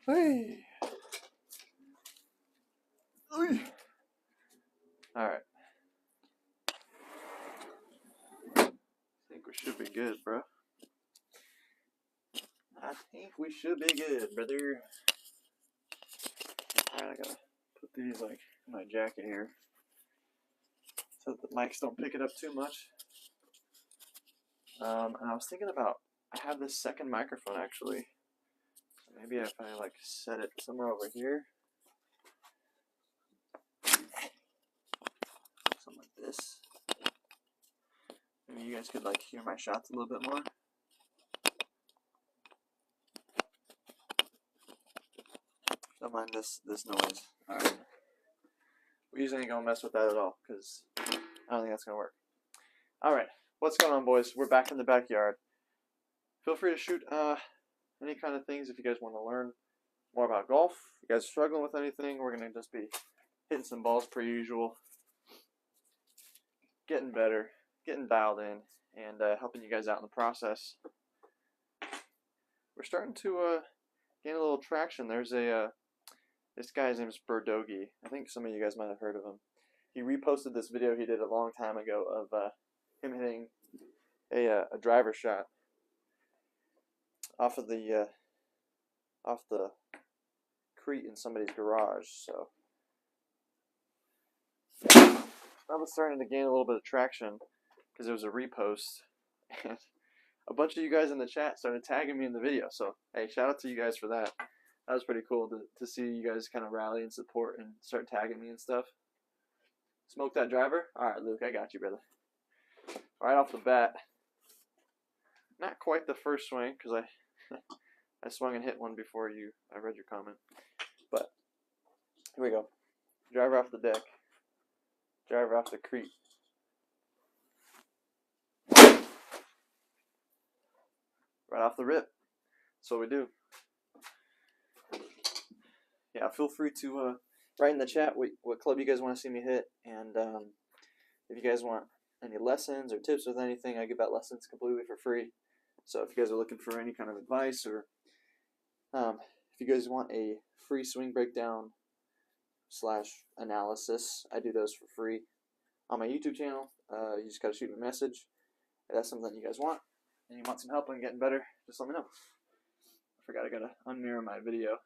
Hey. Alright. I think we should be good, bro. I think we should be good, brother. Alright, I gotta put these like in my jacket here so that the mics don't pick it up too much. And I was thinking about, I have this second microphone actually. Maybe if I like set it somewhere over here. Something like this. Maybe you guys could like hear my shots a little bit more. Don't mind this noise. Alright. We usually ain't gonna mess with that at all, because I don't think that's gonna work. Alright, what's going on, boys? We're back in the backyard. Feel free to shoot any kind of things if you guys want to learn more about golf. If you guys are struggling with anything, we're gonna just be hitting some balls per usual. Getting better, getting dialed in, and helping you guys out in the process. We're starting to gain a little traction. There's this guy's name is Birdogi. I think some of you guys might have heard of him. He reposted this video he did a long time ago of him hitting a driver shot off the crate in somebody's garage. So I was starting to gain a little bit of traction because there was a repost, and a bunch of you guys in the chat started tagging me in the video. So hey, shout out to you guys for that. That was pretty cool to see you guys kind of rally and support and start tagging me and stuff. Smoke that driver? Alright, Luke, I got you, brother. Right off the bat. Not quite the first swing, because I swung and hit one before I read your comment. But, here we go. Driver off the deck. Driver off the crate. Right off the rip. That's what we do. Yeah, feel free to write in the chat what club you guys want to see me hit, and if you guys want any lessons or tips with anything, I give out lessons completely for free. So if you guys are looking for any kind of advice, or if you guys want a free swing breakdown / analysis, I do those for free on my YouTube channel. You just gotta shoot me a message. If that's something you guys want, and you want some help on getting better, just let me know. I forgot I gotta unmirror my video.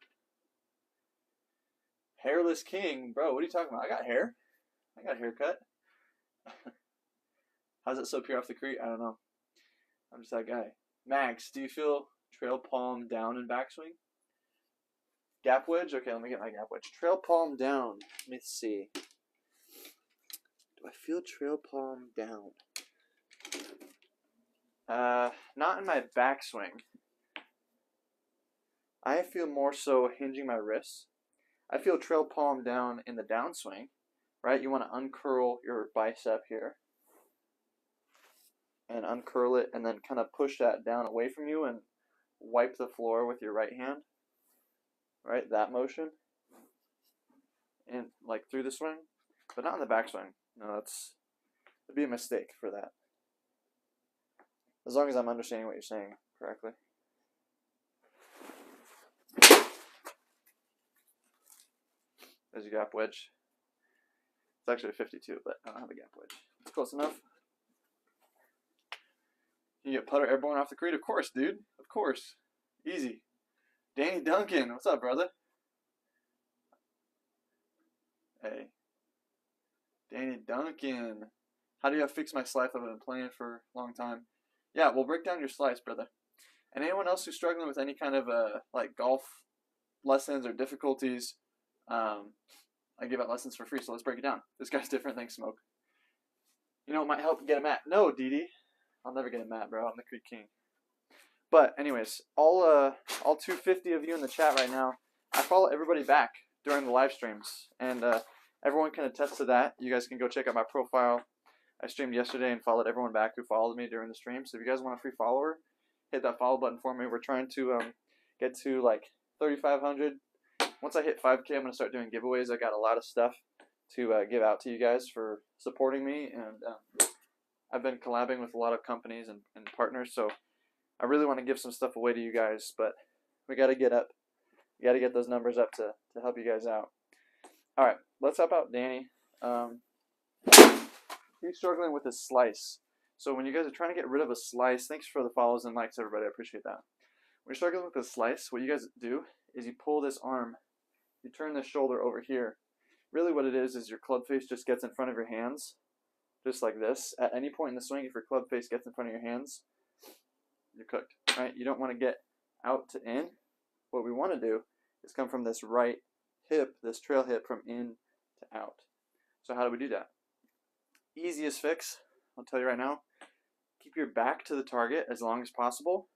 Hairless king, bro, what are you talking about? I got hair. I got a haircut. How's it so pure off the crate? I don't know. I'm just that guy. Max, do you feel trail palm down and backswing? Gap wedge? Okay, let me get my gap wedge. Trail palm down. Let me see. Do I feel trail palm down? Not in my backswing. I feel more so hinging my wrists. I feel trail palm down in the downswing, right? You want to uncurl your bicep here and uncurl it, and then kind of push that down away from you and wipe the floor with your right hand, right? That motion, and like through the swing, but not in the backswing. No, it'd be a mistake for that. As long as I'm understanding what you're saying correctly. There's your gap wedge. It's actually a 52, but I don't have a gap wedge. It's close enough. You get putter airborne off the crate? Of course, dude. Of course. Easy. Danny Duncan. What's up, brother? Hey. Danny Duncan. How do I fix my slice? I've been playing for a long time. Yeah, we'll break down your slice, brother. And anyone else who's struggling with any kind of like golf lessons or difficulties, I give out lessons for free, so let's break it down. This guy's different, thanks, Smoke. You know, it might help get a mat. No, Didi. I'll never get a mat, bro. I'm the Creek King. But anyways, all 250 of you in the chat right now, I follow everybody back during the live streams, and everyone can attest to that. You guys can go check out my profile. I streamed yesterday and followed everyone back who followed me during the stream. So if you guys want a free follower, hit that follow button for me. We're trying to get to like 3,500. Once I hit 5K, I'm going to start doing giveaways. I got a lot of stuff to give out to you guys for supporting me, and I've been collabing with a lot of companies and partners, so I really want to give some stuff away to you guys, but we got to get up You got to get those numbers up to help you guys out. All right, let's help out Danny. He's struggling with his slice. So when you guys are trying to get rid of a slice, thanks for the follows and likes, everybody. I appreciate that. When you're struggling with a slice, what you guys do is you pull this arm, you turn this shoulder over here. Really what it is your club face just gets in front of your hands, just like this. At any point in the swing, if your club face gets in front of your hands, you're cooked, right? You don't want to get out to in. What we want to do is come from this right hip, this trail hip, from in to out. So how do we do that? Easiest fix, I'll tell you right now, keep your back to the target as long as possible,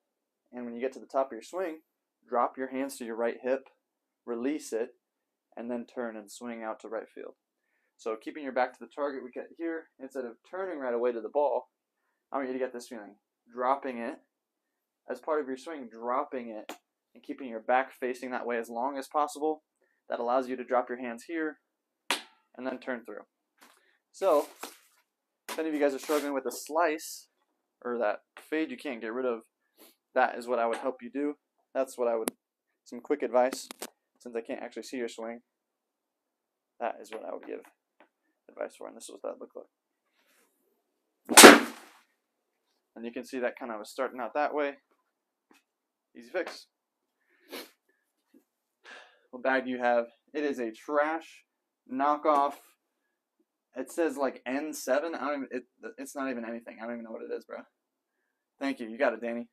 and when you get to the top of your swing, drop your hands to your right hip, release it, and then turn and swing out to right field. So keeping your back to the target, we get here, instead of turning right away to the ball, I want you to get this feeling, dropping it, as part of your swing, dropping it, and keeping your back facing that way as long as possible. That allows you to drop your hands here, and then turn through. So, if any of you guys are struggling with a slice, or that fade you can't get rid of, that is what I would help you do. That's what I would, some quick advice, since I can't actually see your swing, that is what I would give advice for, and this is what that looked like. And you can see that kind of was starting out that way. Easy fix. What bag do you have? It is a trash knockoff. It says like N7. I don't even, it's not even anything. I don't even know what it is, bro. Thank you. You got it, Danny.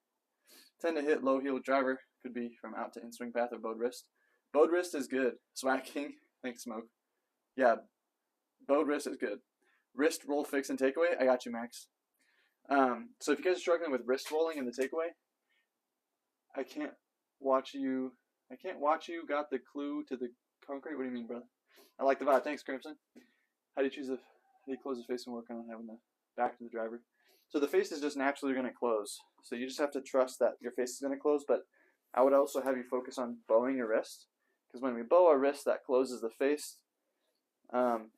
Tend to hit low heel driver. Could be from out to in swing path or bowed wrist. Bowed wrist is good. Swag King. Thanks, Smoke. Yeah, bowed wrist is good. Wrist roll fix and takeaway. I got you, Max. So if you guys are struggling with wrist rolling in the takeaway, I can't watch you. Got the clue to the concrete. What do you mean, brother? I like the vibe. Thanks, Crimson. How do you close the face and work on having the back to the driver? So the face is just naturally going to close. So you just have to trust that your face is going to close. But I would also have you focus on bowing your wrist, because when we bow our wrist, that closes the face.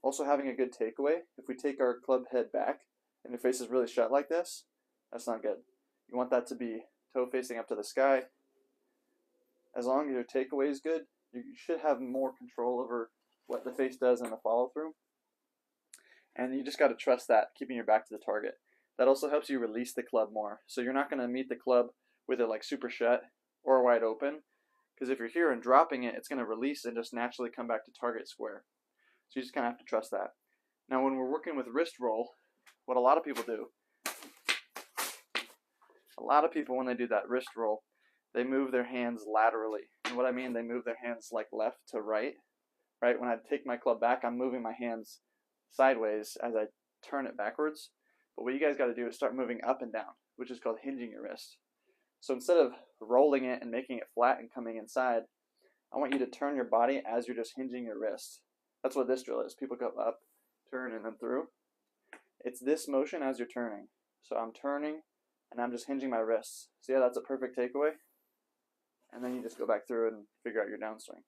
Also having a good takeaway. If we take our club head back and your face is really shut like this, that's not good. You want that to be toe facing up to the sky. As long as your takeaway is good, you should have more control over what the face does in the follow through. And you just got to trust that, keeping your back to the target. That also helps you release the club more. So you're not going to meet the club with it like super shut or wide open, because if you're here and dropping it, it's going to release and just naturally come back to target square. So you just kind of have to trust that. Now when we're working with wrist roll, what a lot of people do, when they do that wrist roll, they move their hands laterally. And what I mean, they move their hands like left to right. Right? When I take my club back, I'm moving my hands sideways as I turn it backwards. But what you guys got to do is start moving up and down, which is called hinging your wrist. So instead of rolling it and making it flat and coming inside, I want you to turn your body as you're just hinging your wrist. That's what this drill is. People go up, turn, and then through. It's this motion as you're turning. So I'm turning, and I'm just hinging my wrists. So yeah, that's a perfect takeaway. And then you just go back through it and figure out your downswing.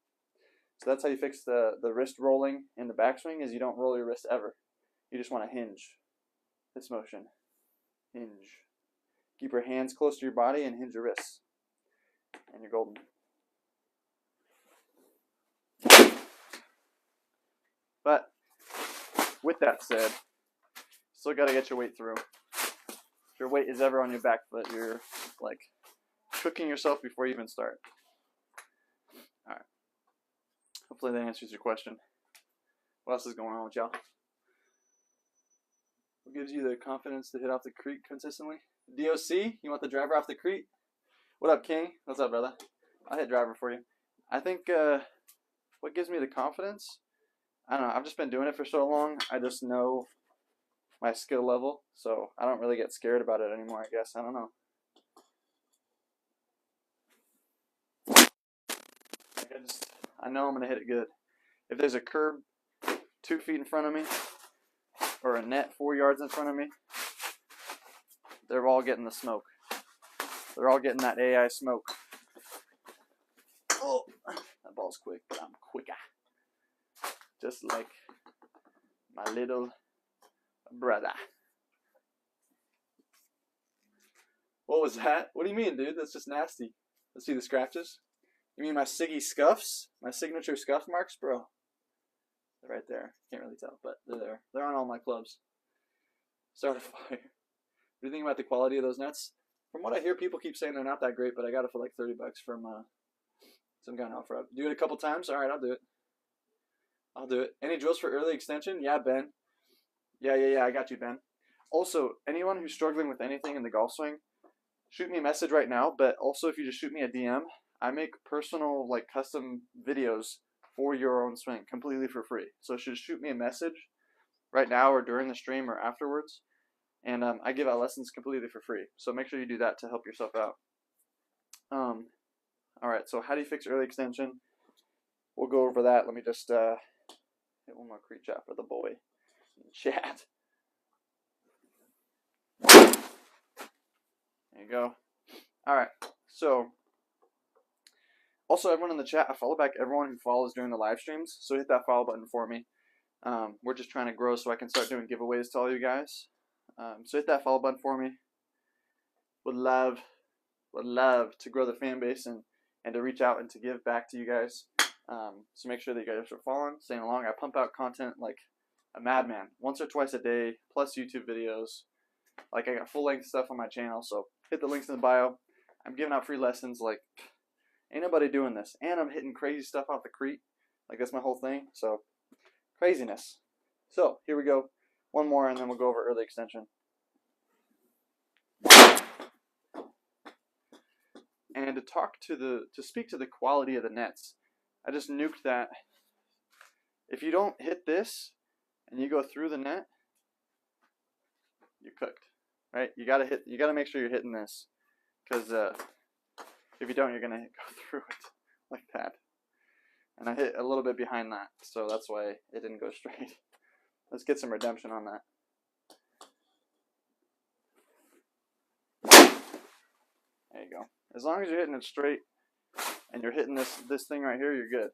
So that's how you fix the wrist rolling in the backswing, is you don't roll your wrist ever. You just want to hinge. This motion. Hinge. Keep your hands close to your body and hinge your wrists. And you're golden. But with that said, still got to get your weight through. If your weight is ever on your back foot, you're like cooking yourself before you even start. All right. Hopefully that answers your question. What else is going on with y'all? What gives you the confidence to hit off the creek consistently? DOC, you want the driver off the creek? What up, King? What's up, brother? I'll hit driver for you. I think what gives me the confidence, I don't know, I've just been doing it for so long, I just know my skill level, so I don't really get scared about it anymore, I guess. I don't know. Like I know I'm going to hit it good. If there's a curb 2 feet in front of me, or a net 4 yards in front of me, they're all getting the smoke. They're all getting that AI smoke. Oh, that ball's quick, but I'm quicker. Just like my little brother. What was that? What do you mean, dude? That's just nasty. Let's see the scratches. You mean my Siggy scuffs? My signature scuff marks, bro? They're right there. Can't really tell, but they're there. They're on all my clubs. Start a fire. What do you think about the quality of those nets? From what I hear, people keep saying they're not that great, but I got it for like 30 bucks from some guy on OfferUp. Do it a couple times? All right, I'll do it. I'll do it. Any drills for early extension? Yeah, Ben. Yeah, I got you, Ben. Also, anyone who's struggling with anything in the golf swing, shoot me a message right now, but also if you just shoot me a DM, I make personal, like, custom videos for your own swing, completely for free. So just shoot me a message right now or during the stream or afterwards, and I give out lessons completely for free. So make sure you do that to help yourself out. All right, so how do you fix early extension? We'll go over that. Let me just hit one more creep chat for the boy in the chat. There you go. All right, so also everyone in the chat, I follow back everyone who follows during the live streams, so hit that follow button for me. We're just trying to grow so I can start doing giveaways to all you guys. So hit that follow button for me. Would love to grow the fan base and to reach out and to give back to you guys. So make sure that you guys are following, staying along. I pump out content like a madman, once or twice a day, plus YouTube videos. Like, I got full-length stuff on my channel, so hit the links in the bio. I'm giving out free lessons like ain't nobody doing this. And I'm hitting crazy stuff off the Crete. Like, that's my whole thing. So, craziness. So, here we go. One more, and then we'll go over early extension. And to speak to the quality of the nets, I just nuked that. If you don't hit this and you go through the net, you're cooked, right? You gotta make sure you're hitting this, because if you don't, you're gonna go through it like that. And I hit a little bit behind that, so that's why it didn't go straight. Let's get some redemption on that. There you go. As long as you're hitting it straight and you're hitting this thing right here, you're good.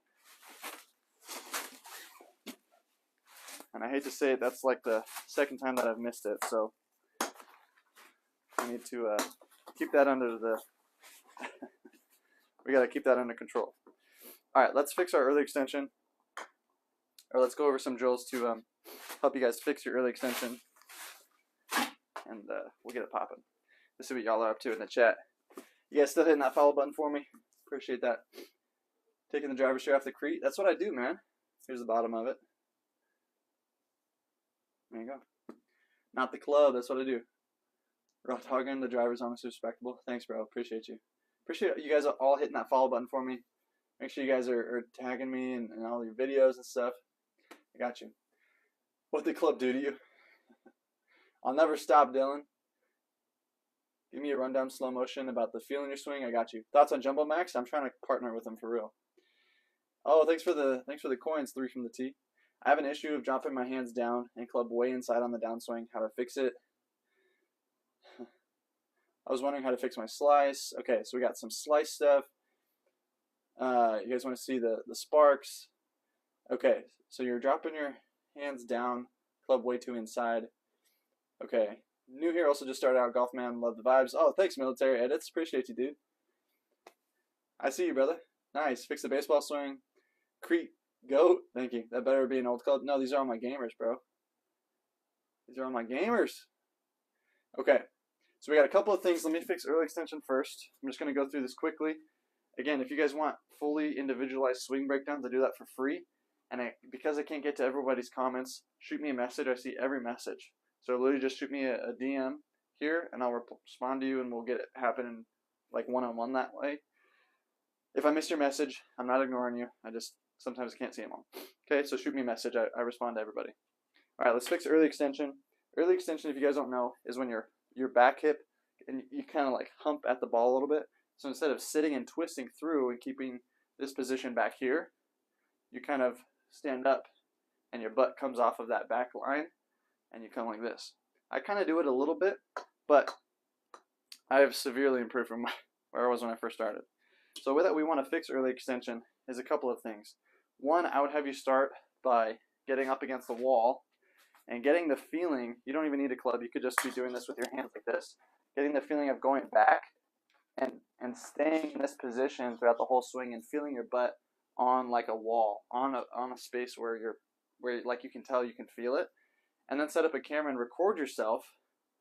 And I hate to say it, that's like the second time that I've missed it, so I need to keep that under the we gotta keep that under control. Alright, let's fix our early extension, or let's go over some drills to help you guys fix your early extension, and we'll get it popping. Let's see what y'all are up to in the chat. You guys still hitting that follow button for me? Appreciate that. Taking the driver straight off the Crete. That's what I do, man. Here's the bottom of it. There you go. Not the club. That's what I do. Rough hogging. The driver's honestly respectable. Thanks, bro. Appreciate you. Appreciate you guys all hitting that follow button for me. Make sure you guys are tagging me and all your videos and stuff. I got you. What did the club do to you? I'll never stop, Dylan. Give me a rundown slow motion about the feel in your swing. I got you. Thoughts on Jumbo Max? I'm trying to partner with them for real. Oh, thanks for the coins. 3 from the tee. I have an issue of dropping my hands down and club way inside on the downswing. How to fix it? I was wondering how to fix my slice. Okay, so we got some slice stuff. You guys want to see the sparks? Okay, so you're dropping your hands down, club way too inside. Okay. New here, also just started out, golf man, love the vibes. Oh, thanks, military edits. Appreciate you, dude. I see you, brother. Nice. Fix the baseball swing. Crete, goat. Thank you. That better be an old club. No, these are all my gamers, bro. These are all my gamers. Okay. So we got a couple of things. Let me fix early extension first. I'm just going to go through this quickly. Again, if you guys want fully individualized swing breakdowns, I do that for free. And because I can't get to everybody's comments, shoot me a message. I see every message. So literally just shoot me a DM here, and I'll respond to you, and we'll get it happening like one-on-one that way. If I miss your message, I'm not ignoring you. I just sometimes can't see them all. Okay, so shoot me a message. I respond to everybody. All right, let's fix early extension. Early extension, if you guys don't know, is when your back hip, and you kind of like hump at the ball a little bit. So instead of sitting and twisting through and keeping this position back here, you kind of stand up, and your butt comes off of that back line. And you come like this. I kind of do it a little bit, but I have severely improved from where I was when I first started. So with that, we want to fix early extension is a couple of things. One, I would have you start by getting up against the wall and getting the feeling. You don't even need a club. You could just be doing this with your hands like this. Getting the feeling of going back and staying in this position throughout the whole swing and feeling your butt on like a wall, on a space where like you can tell, you can feel it, and then set up a camera and record yourself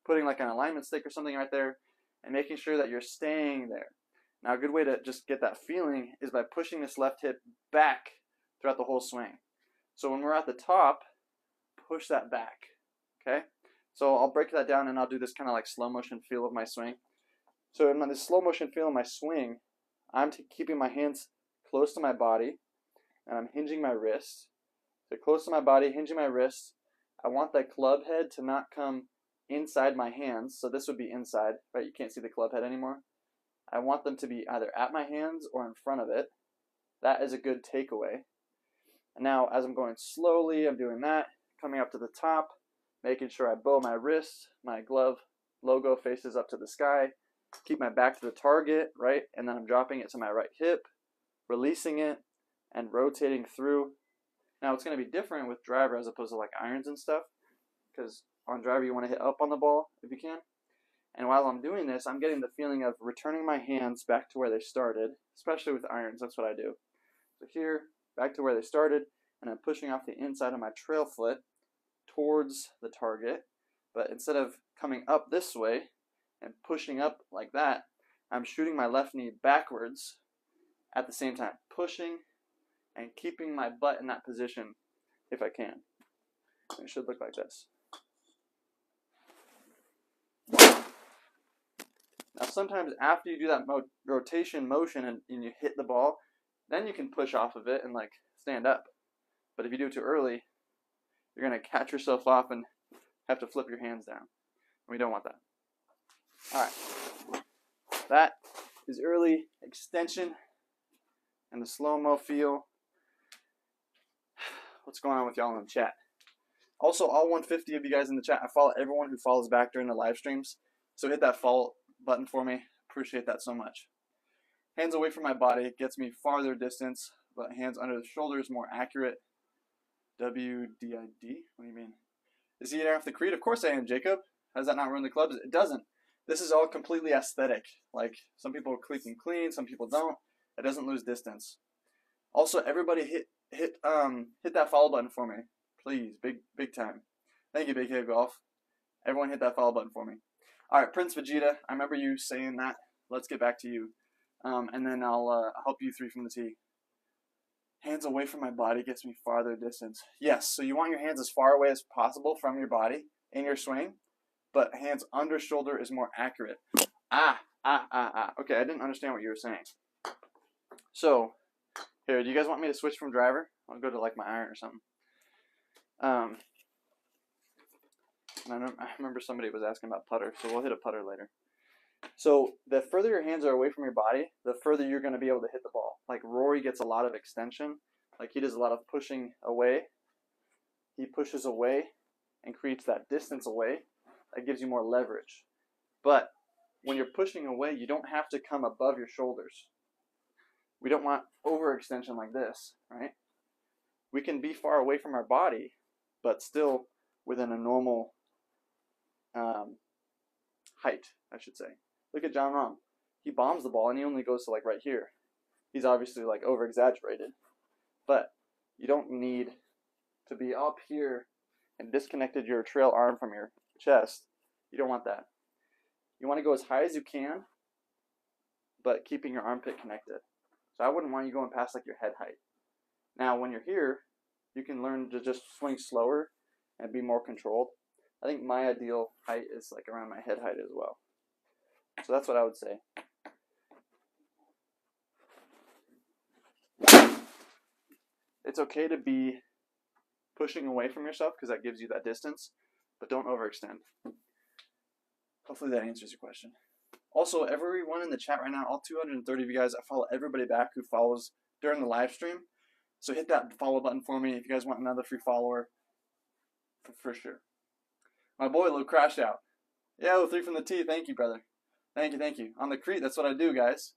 putting like an alignment stick or something right there and making sure that you're staying there. Now, a good way to just get that feeling is by pushing this left hip back throughout the whole swing. So when we're at the top, push that back, okay? So I'll break that down and I'll do this kind of like slow motion feel of my swing. So in this slow motion feel of my swing, I'm keeping my hands close to my body and I'm hinging my wrist. So close to my body, hinging my wrist. I want that club head to not come inside my hands. So this would be inside, right? You can't see the club head anymore. I want them to be either at my hands or in front of it. That is a good takeaway. And now as I'm going slowly, I'm doing that, coming up to the top, making sure I bow my wrist, my glove logo faces up to the sky, keep my back to the target, right? And then I'm dropping it to my right hip, releasing it, and rotating through. Now it's going to be different with driver as opposed to like irons and stuff, because on driver you want to hit up on the ball if you can. And while I'm doing this, I'm getting the feeling of returning my hands back to where they started, especially with irons. That's what I do. So here, back to where they started, and I'm pushing off the inside of my trail foot towards the target. But instead of coming up this way and pushing up like that, I'm shooting my left knee backwards at the same time, pushing and keeping my butt in that position if I can. It should look like this. Now sometimes after you do that rotation motion and you hit the ball, then you can push off of it and like stand up. But if you do it too early, you're going to catch yourself off and have to flip your hands down. We don't want that. Alright, that is early extension and the slow-mo feel. What's going on with y'all in the chat? Also, all 150 of you guys in the chat, I follow everyone who follows back during the live streams. So hit that follow button for me. Appreciate that so much. Hands away from my body gets me farther distance, but hands under the shoulders more accurate. WDID? What do you mean? Is he off the creed? Of course I am, Jacob. How does that not ruin the clubs? It doesn't. This is all completely aesthetic. Like, some people can clean, some people don't. It doesn't lose distance. Also, everybody hit that follow button for me. Please, big time. Thank you, Big Head Golf. Everyone hit that follow button for me. Alright, Prince Vegeta, I remember you saying that. Let's get back to you. And then I'll help you three from the tee. Hands away from my body gets me farther distance. Yes, so you want your hands as far away as possible from your body in your swing, but hands under shoulder is more accurate. Okay, I didn't understand what you were saying. So, here, do you guys want me to switch from driver? I'll go to like my iron or something. I remember somebody was asking about putter, so we'll hit a putter later. So the further your hands are away from your body, the further you're going to be able to hit the ball. Like Rory gets a lot of extension. Like he does a lot of pushing away. He pushes away and creates that distance away. That gives you more leverage. But when you're pushing away, you don't have to come above your shoulders. We don't want overextension like this, right? We can be far away from our body, but still within a normal height, I should say. Look at John Rahm. He bombs the ball and he only goes to like right here. He's obviously like over exaggerated, but you don't need to be up here and disconnected your trail arm from your chest. You don't want that. You want to go as high as you can, but keeping your armpit connected. So I wouldn't want you going past like your head height. Now when you're here, you can learn to just swing slower and be more controlled. I think my ideal height is like around my head height as well. So that's what I would say. It's okay to be pushing away from yourself because that gives you that distance, but don't overextend. Hopefully that answers your question. Also, everyone in the chat right now, all 230 of you guys, I follow everybody back who follows during the live stream. So hit that follow button for me if you guys want another free follower, for sure. My boy Lou crashed out. Yo, 3 from the tee. Thank you, brother. Thank you. On the Crete, that's what I do, guys.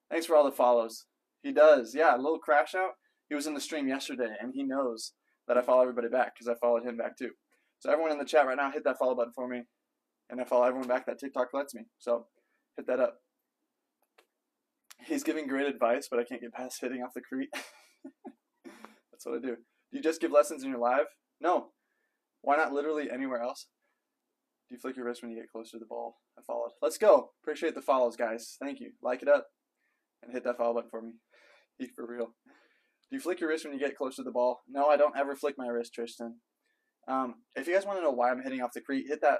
Thanks for all the follows. He does. Yeah, a little crash out. He was in the stream yesterday, and he knows that I follow everybody back because I followed him back too. So everyone in the chat right now, hit that follow button for me. And I follow everyone back that TikTok lets me. So hit that up. He's giving great advice, but I can't get past hitting off the cleat. That's what I do. Do you just give lessons in your live? No. Why not literally anywhere else? Do you flick your wrist when you get close to the ball? I followed. Let's go. Appreciate the follows, guys. Thank you. Like it up and hit that follow button for me. For real. Do you flick your wrist when you get close to the ball? No, I don't ever flick my wrist, Tristan. If you guys want to know why I'm hitting off the cleat, hit that.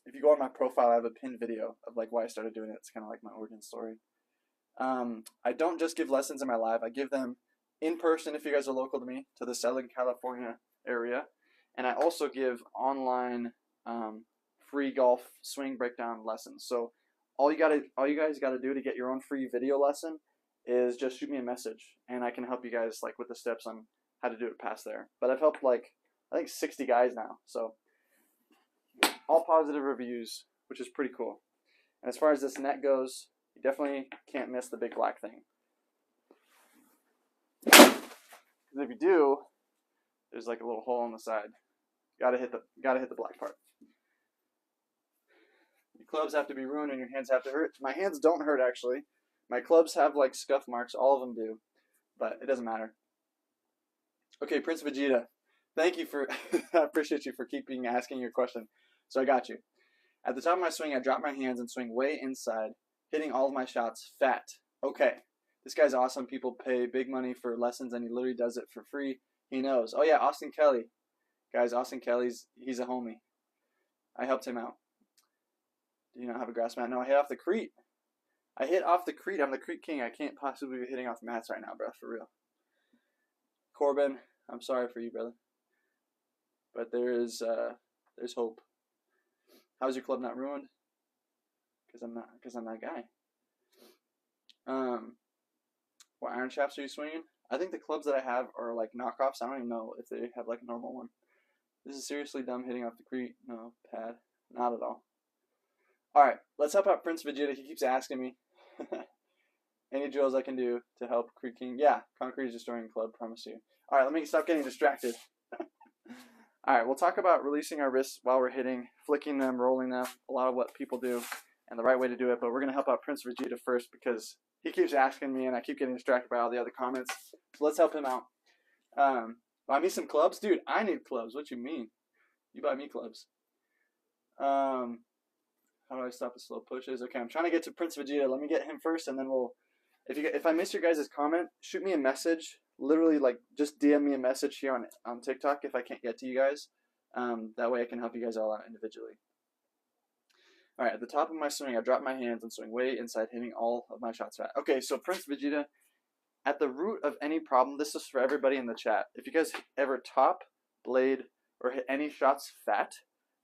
If you go on my profile, I have a pinned video of like why I started doing it. It's kind of like my origin story. I don't just give lessons in my live. I give them in person if you guys are local to me, to the Southern California area. And I also give online free golf swing breakdown lessons. So all you guys gotta do to get your own free video lesson is just shoot me a message, and I can help you guys like with the steps on how to do it past there. But I've helped like I think 60 guys now, so all positive reviews, which is pretty cool. And as far as this net goes, you definitely can't miss the big black thing. Because if you do, there's like a little hole on the side. Gotta hit the black part. Your clubs have to be ruined and your hands have to hurt. My hands don't hurt actually. My clubs have like scuff marks. All of them do, but it doesn't matter. Okay, Prince Vegeta, thank you for. I appreciate you for keeping asking your question. So I got you. At the top of my swing, I drop my hands and swing way inside, hitting all of my shots fat. Okay, this guy's awesome. People pay big money for lessons, and he literally does it for free. He knows. Oh yeah, Austin Kelly. Guys, Austin Kelly's, he's a homie. I helped him out. Do you not have a grass mat? No, I hit off the cleat. I hit off the cleat. I'm the cleat king. I can't possibly be hitting off mats right now, bro, for real. Corbin, I'm sorry for you, brother. But there's hope. How's your club not ruined? Because I'm that guy. What iron shafts are you swinging? I think the clubs that I have are like knockoffs. I don't even know if they have like a normal one. This is seriously dumb hitting off the cleat. No, pad. Not at all. Alright, let's help out Prince Vegeta. He keeps asking me. Any drills I can do to help Creek King? Yeah, concrete is destroying club, promise you. Alright, let me stop getting distracted. Alright, we'll talk about releasing our wrists while we're hitting, flicking them, rolling them, a lot of what people do, and the right way to do it, but we're going to help out Prince Vegeta first because he keeps asking me and I keep getting distracted by all the other comments. So let's help him out. Buy me some clubs? Dude, I need clubs. What you mean? You buy me clubs. How do I stop the slow pushes? Okay, I'm trying to get to Prince Vegeta. Let me get him first, and then we'll... If I miss your guys' comment, shoot me a message. Literally, like, just DM me a message here on TikTok if I can't get to you guys. That way I can help you guys all out individually. Alright, at the top of my swing, I drop my hands and swing way inside, hitting all of my shots fat. Okay, so Prince Vegeta, at the root of any problem, this is for everybody in the chat. If you guys ever top, blade, or hit any shots fat,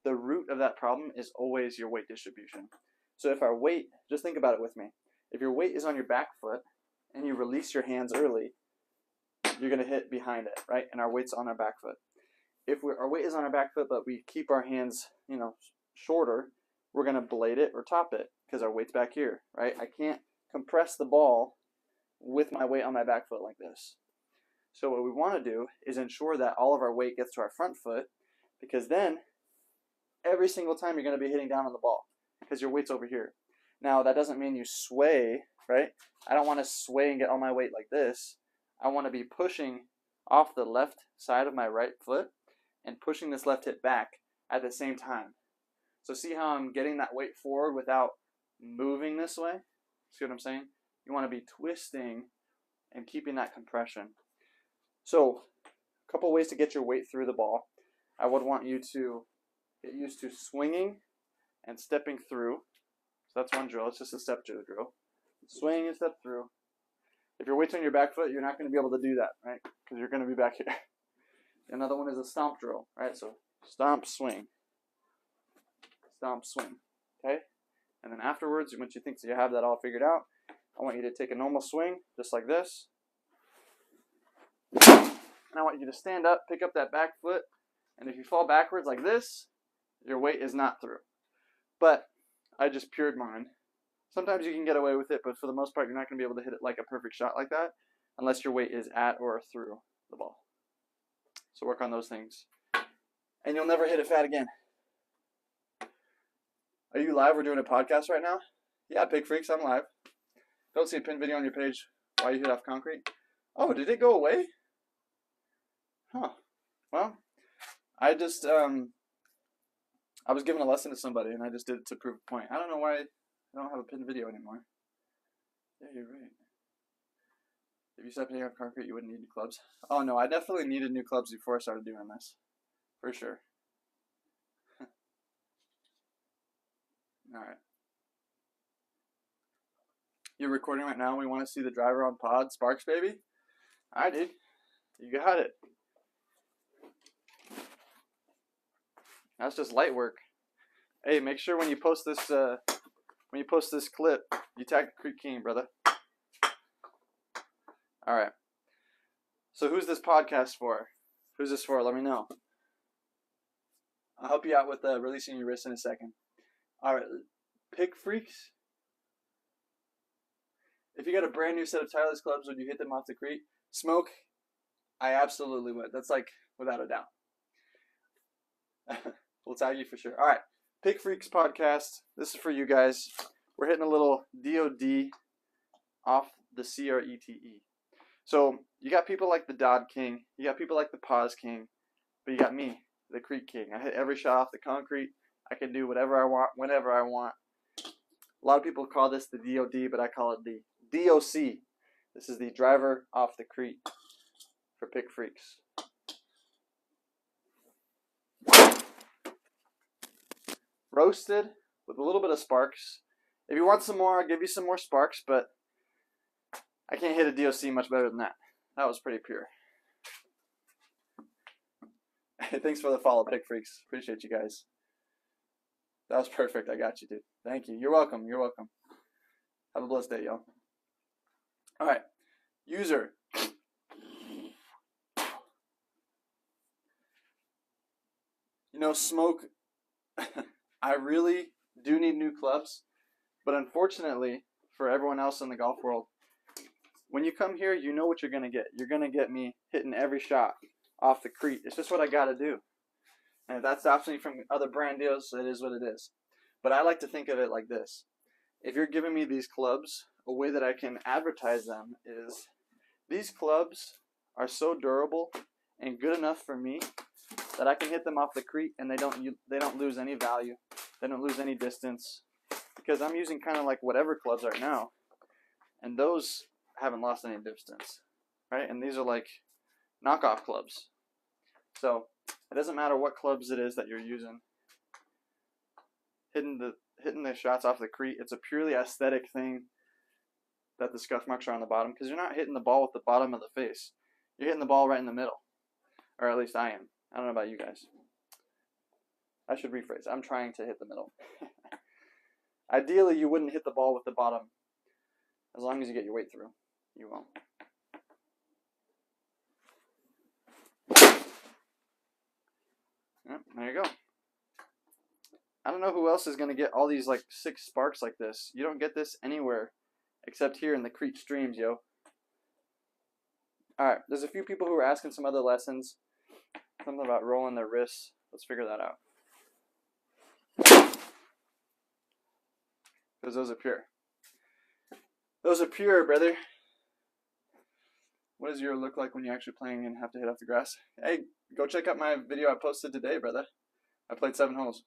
the root of that problem is always your weight distribution. So if our weight, just think about it with me. If your weight is on your back foot and you release your hands early, you're going to hit behind it, right? And our weight's on our back foot. If our weight is on our back foot, but we keep our hands, shorter, we're going to blade it or top it because our weight's back here, right? I can't compress the ball with my weight on my back foot like this. So what we want to do is ensure that all of our weight gets to our front foot, because then every single time you're going to be hitting down on the ball because your weight's over here. Now, that doesn't mean you sway, right? I don't want to sway and get all my weight like this. I want to be pushing off the left side of my right foot and pushing this left hip back at the same time. So see how I'm getting that weight forward without moving this way? See what I'm saying? You want to be twisting and keeping that compression. So, a couple ways to get your weight through the ball. I would want you to get used to swinging and stepping through. So that's one drill. It's just a step drill. Swing and step through. If your weight's on your back foot, you're not going to be able to do that, right? Because you're going to be back here. Another one is a stomp drill, right? So stomp, swing. Stomp, swing. Okay? And then afterwards, once you think you have that all figured out, I want you to take a normal swing, just like this. And I want you to stand up, pick up that back foot, and if you fall backwards like this, your weight is not through. But I just pured mine. Sometimes you can get away with it, but for the most part, you're not going to be able to hit it like a perfect shot like that unless your weight is at or through the ball. So work on those things. And you'll never hit it fat again. Are you live? We're doing a podcast right now? Yeah, Pig Freaks, I'm live. Don't see a pin video on your page. Why you hit off concrete? Oh, did it go away? Huh. Well, I just I was giving a lesson to somebody, and I just did it to prove a point. I don't know why I don't have a pin video anymore. Yeah, you're right. If you stopped hitting off concrete, you wouldn't need new clubs. Oh no, I definitely needed new clubs before I started doing this, for sure. All right. You're recording right now. We want to see the driver on pod. Sparks, baby. All right, dude. You got it. That's just light work. Hey, make sure when you post this clip, you tag the Creek King, brother. All right. So who's this podcast for? Who's this for? Let me know. I'll help you out with releasing your wrist in a second. All right. Pick freaks. If you got a brand new set of tireless clubs, would you hit them off the Crete? Smoke, I absolutely would. That's like without a doubt. We'll tag you for sure. All right. Pick Freaks podcast. This is for you guys. We're hitting a little DOD off the CRETE. So you got people like the Dodd King. You got people like the Pause King. But you got me, the Creek King. I hit every shot off the concrete. I can do whatever I want, whenever I want. A lot of people call this the DOD, but I call it the DOC. This is the driver off the Crete for Pick Freaks. Roasted with a little bit of sparks. If you want some more, I'll give you some more sparks, but I can't hit a DOC much better than that. That was pretty pure. Thanks for the follow, Pick Freaks. Appreciate you guys. That was perfect. I got you, dude. Thank you. You're welcome. You're welcome. Have a blessed day, y'all. All right. User. You know, Smoke, I really do need new clubs, but unfortunately for everyone else in the golf world, when you come here, you know what you're going to get. You're going to get me hitting every shot off the Crete. It's just what I got to do. And if that stops me from other brand deals, it is what it is. But I like to think of it like this. If you're giving me these clubs, a way that I can advertise them is these clubs are so durable and good enough for me that I can hit them off the Crete and they don't lose any value. They don't lose any distance. Because I'm using kind of like whatever clubs right now. And those haven't lost any distance. Right? And these are like knockoff clubs. So it doesn't matter what clubs it is that you're using. Hitting the shots off the Crete, it's a purely aesthetic thing that the scuff marks are on the bottom, because you're not hitting the ball with the bottom of the face. You're hitting the ball right in the middle. Or at least I am. I don't know about you guys. I should rephrase. I'm trying to hit the middle. Ideally, you wouldn't hit the ball with the bottom. As long as you get your weight through, you won't. Yep, there you go. I don't know who else is going to get all these like 6 sparks like this. You don't get this anywhere except here in the Crete streams, yo. Alright, there's a few people who are asking some other lessons. Something about rolling their wrists. Let's figure that out. Because those are pure. Those are pure, brother. What does your look like when you're actually playing and have to hit off the grass? Hey, go check out my video I posted today, brother. I played 7 holes.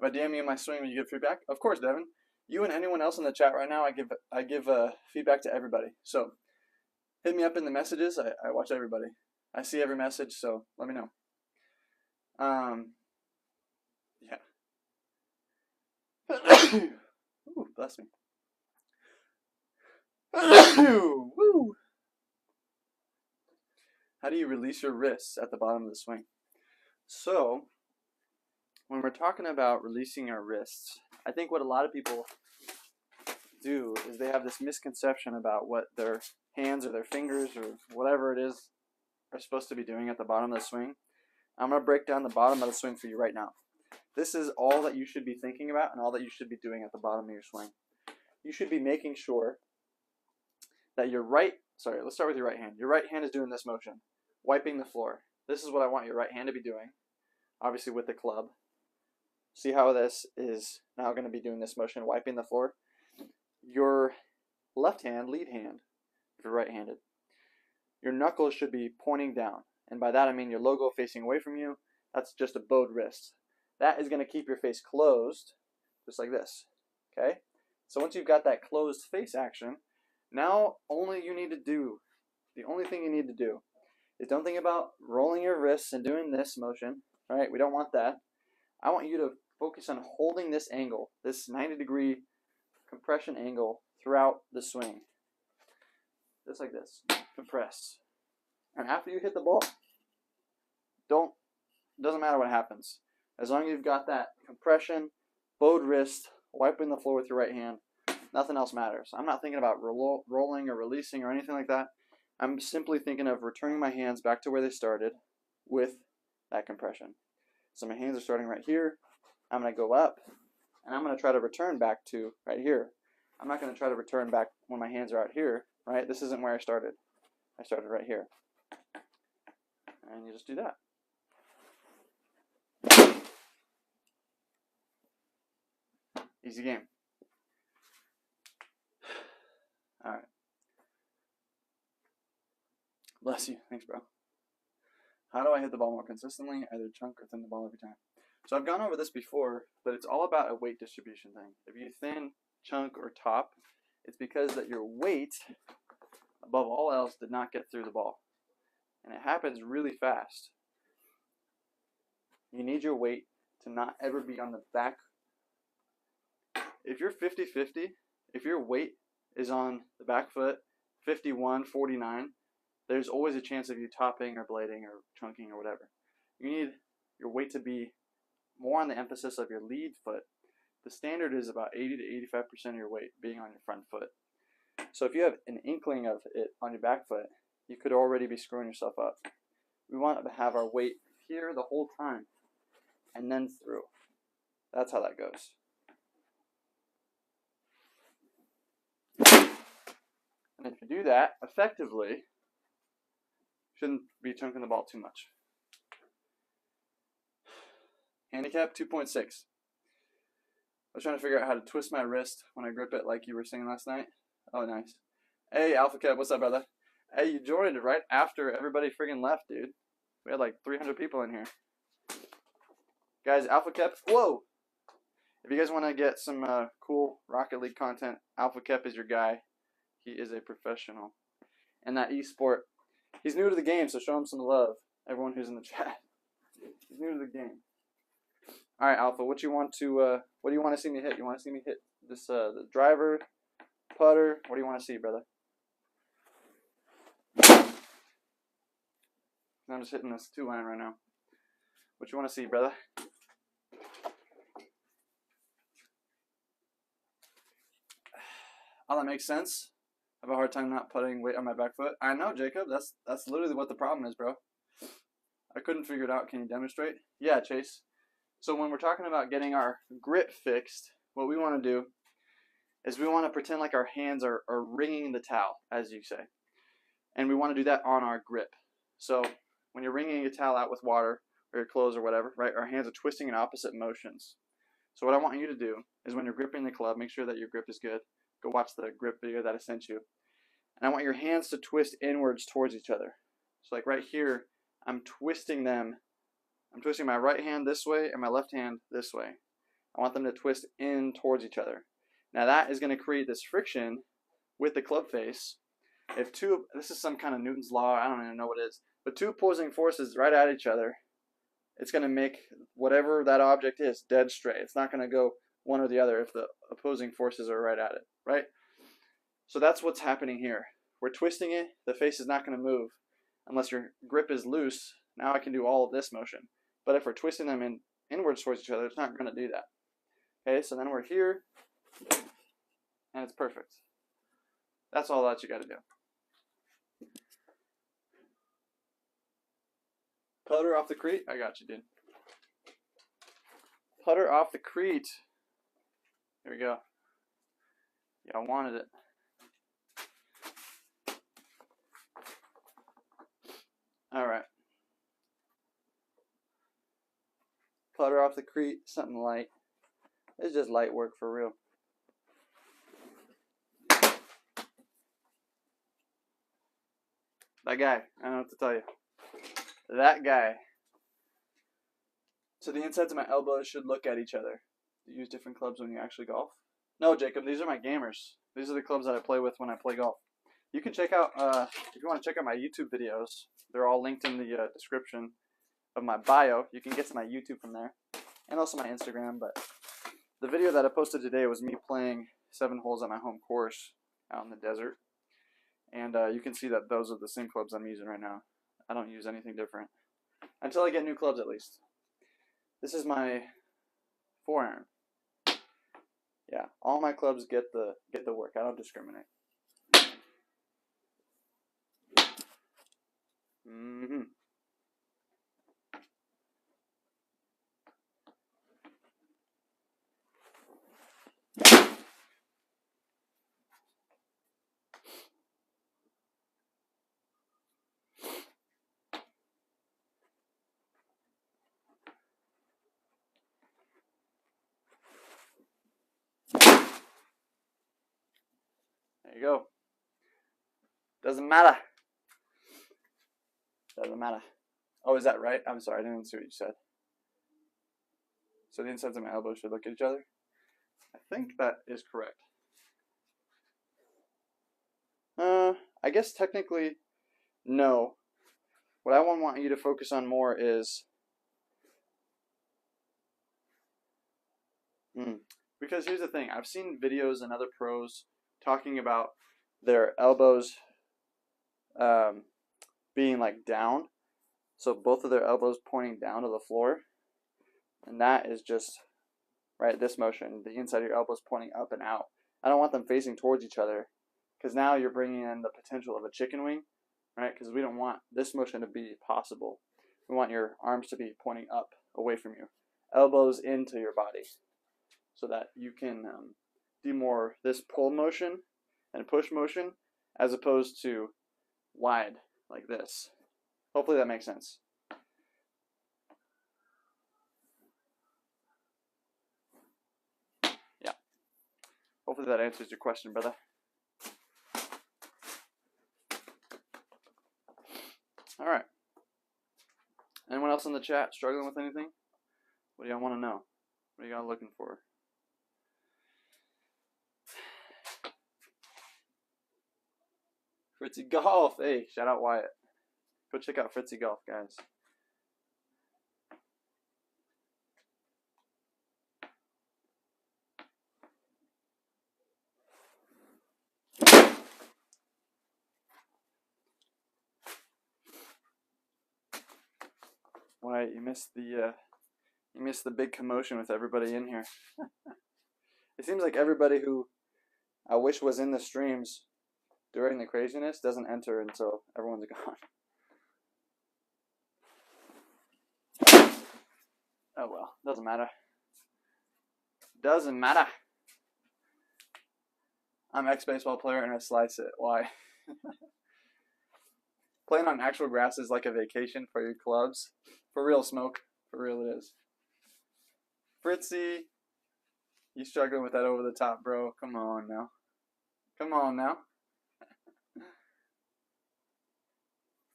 If I DM you my swing, will you give feedback? Of course, Devin. You and anyone else in the chat right now, I give feedback to everybody. So hit me up in the messages. I watch everybody. I see every message, so let me know. Yeah. Ooh, bless me. Woo. How do you release your wrists at the bottom of the swing? So, when we're talking about releasing our wrists, I think what a lot of people do is they have this misconception about what their hands or their fingers or whatever it is are supposed to be doing at the bottom of the swing. I'm going to break down the bottom of the swing for you right now. This is all that you should be thinking about and all that you should be doing at the bottom of your swing. You should be making sure that let's start with your right hand. Your right hand is doing this motion, wiping the floor. This is what I want your right hand to be doing, obviously with the club. See how this is now going to be doing this motion, wiping the floor? Your left hand, lead hand, if you're right-handed, your knuckles should be pointing down. And by that I mean your logo facing away from you. That's just a bowed wrist. That is going to keep your face closed, just like this. Okay? So once you've got that closed face action, now the only thing you need to do is don't think about rolling your wrists and doing this motion. Right? We don't want that. I want you to focus on holding this angle, this 90-degree compression angle throughout the swing. Just like this. Compress. And after you hit the ball, doesn't matter what happens. As long as you've got that compression, bowed wrist, wiping the floor with your right hand, nothing else matters. I'm not thinking about rolling or releasing or anything like that. I'm simply thinking of returning my hands back to where they started with that compression. So my hands are starting right here. I'm going to go up, and I'm going to try to return back to right here. I'm not going to try to return back when my hands are out here, right? This isn't where I started. I started right here. And you just do that. Easy game. All right. Bless you. Thanks, bro. How do I hit the ball more consistently? Either chunk or thin the ball every time. So I've gone over this before, but it's all about a weight distribution thing. If you thin, chunk, or top, it's because that your weight, above all else, did not get through the ball. And it happens really fast. You need your weight to not ever be on the back. If you're 50-50, if your weight is on the back foot, 51-49, there's always a chance of you topping or blading or chunking or whatever. You need your weight to be more on the emphasis of your lead foot. The standard is about 80 to 85% of your weight being on your front foot. So if you have an inkling of it on your back foot, you could already be screwing yourself up. We want to have our weight here the whole time and then through. That's how that goes. And if you do that effectively, shouldn't be chunking the ball too much. Handicap 2.6. I was trying to figure out how to twist my wrist when I grip it like you were saying last night. Oh, nice. Hey, Alpha Kev, what's up, brother? Hey, you joined right after everybody friggin' left, dude. We had like 300 people in here. Guys, Alpha Kev, whoa! If you guys want to get some cool Rocket League content, Alpha Kev is your guy. He is a professional. And that esport, he's new to the game, so show him some love. Everyone who's in the chat. He's new to the game. All right, Alpha, what do you want to see me hit? You want to see me hit this the driver, putter? What do you want to see, brother? I'm just hitting this 2-line right now. What you want to see, brother? Oh, that makes sense. I have a hard time not putting weight on my back foot. I know, Jacob. That's literally what the problem is, bro. I couldn't figure it out. Can you demonstrate? Yeah, Chase. So when we're talking about getting our grip fixed, what we want to do is we want to pretend like our hands are wringing the towel, as you say. And we want to do that on our grip. So when you're wringing a towel out with water or your clothes or whatever, right, our hands are twisting in opposite motions. So what I want you to do is when you're gripping the club, make sure that your grip is good. Go watch the grip video that I sent you. And I want your hands to twist inwards towards each other. So like right here, I'm twisting them. I'm twisting my right hand this way and my left hand this way. I want them to twist in towards each other. Now that is going to create this friction with the club face. This is some kind of Newton's law, I don't even know what it is, but two opposing forces right at each other, it's going to make whatever that object is dead straight. It's not going to go one or the other if the opposing forces are right at it, right? So that's what's happening here. We're twisting it. The face is not going to move unless your grip is loose. Now I can do all of this motion. But if we're twisting them inwards towards each other, it's not going to do that. Okay, so then we're here, and it's perfect. That's all that you got to do. Putter off the cleat. I got you, dude. Putter off the cleat. There we go. Yeah, I wanted it. All right. Putter off the cleat, something light. It's just light work for real. That guy. I don't know what to tell you. That guy. So the insides of my elbows should look at each other. Do you use different clubs when you actually golf? No, Jacob. These are my gamers. These are the clubs that I play with when I play golf. You can check out, if you want to check out my YouTube videos, they're all linked in the description of my bio. You can get to my YouTube from there, and also my Instagram. But the video that I posted today was me playing 7 holes at my home course out in the desert. And you can see that those are the same clubs I'm using right now. I don't use anything different. Until I get new clubs, at least. This is my 4-iron. Yeah, all my clubs get the work. I don't discriminate. Mm-hmm. There you go. Doesn't matter. Doesn't matter. Oh, is that right? I'm sorry, I didn't see what you said. So the insides of my elbows should look at each other? I think that is correct. I guess technically, no. What I want you to focus on more is because here's the thing. I've seen videos and other pros talking about their elbows being like down, so both of their elbows pointing down to the floor, and that is just right, this motion, the inside of your elbows pointing up and out. I don't want them facing towards each other, because now you're bringing in the potential of a chicken wing, right? Because we don't want this motion to be possible. We want your arms to be pointing up, away from you, elbows into your body, so that you can do more this pull motion and push motion, as opposed to wide like this. Hopefully that makes sense. Yeah. Hopefully that answers your question, brother. All right. Anyone else in the chat struggling with anything? What do y'all want to know? What are y'all looking for? Fritzy Golf. Hey, shout out Wyatt. Go check out Fritzy Golf, guys. Wyatt, you missed the big commotion with everybody in here. It seems like everybody who I wish was in the streams during the craziness doesn't enter until everyone's gone. Oh well, doesn't matter. Doesn't matter. I'm an ex-baseball player and I slice it. Why? Playing on actual grass is like a vacation for your clubs. For real, Smoke. For real it is. Fritzy, you struggling with that over the top, bro. Come on now. Come on now.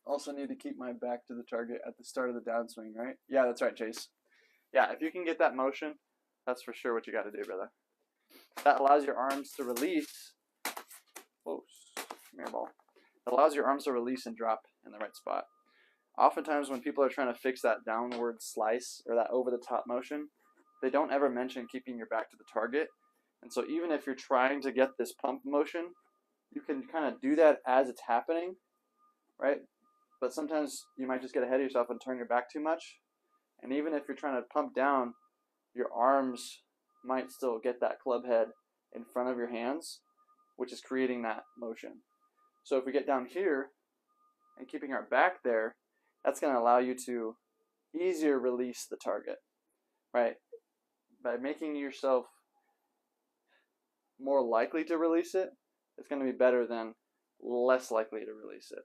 Also need to keep my back to the target at the start of the downswing, right? Yeah, that's right, Chase. Yeah, if you can get that motion, that's for sure what you got to do, brother. That allows your arms to release. Whoa, mirror ball. It allows your arms to release and drop in the right spot. Oftentimes when people are trying to fix that downward slice or that over-the-top motion, they don't ever mention keeping your back to the target. And so even if you're trying to get this pump motion, you can kind of do that as it's happening, right? But sometimes you might just get ahead of yourself and turn your back too much. And even if you're trying to pump down, your arms might still get that club head in front of your hands, which is creating that motion. So if we get down here and keeping our back there, that's going to allow you to easier release the target, right? By making yourself more likely to release it, it's going to be better than less likely to release it.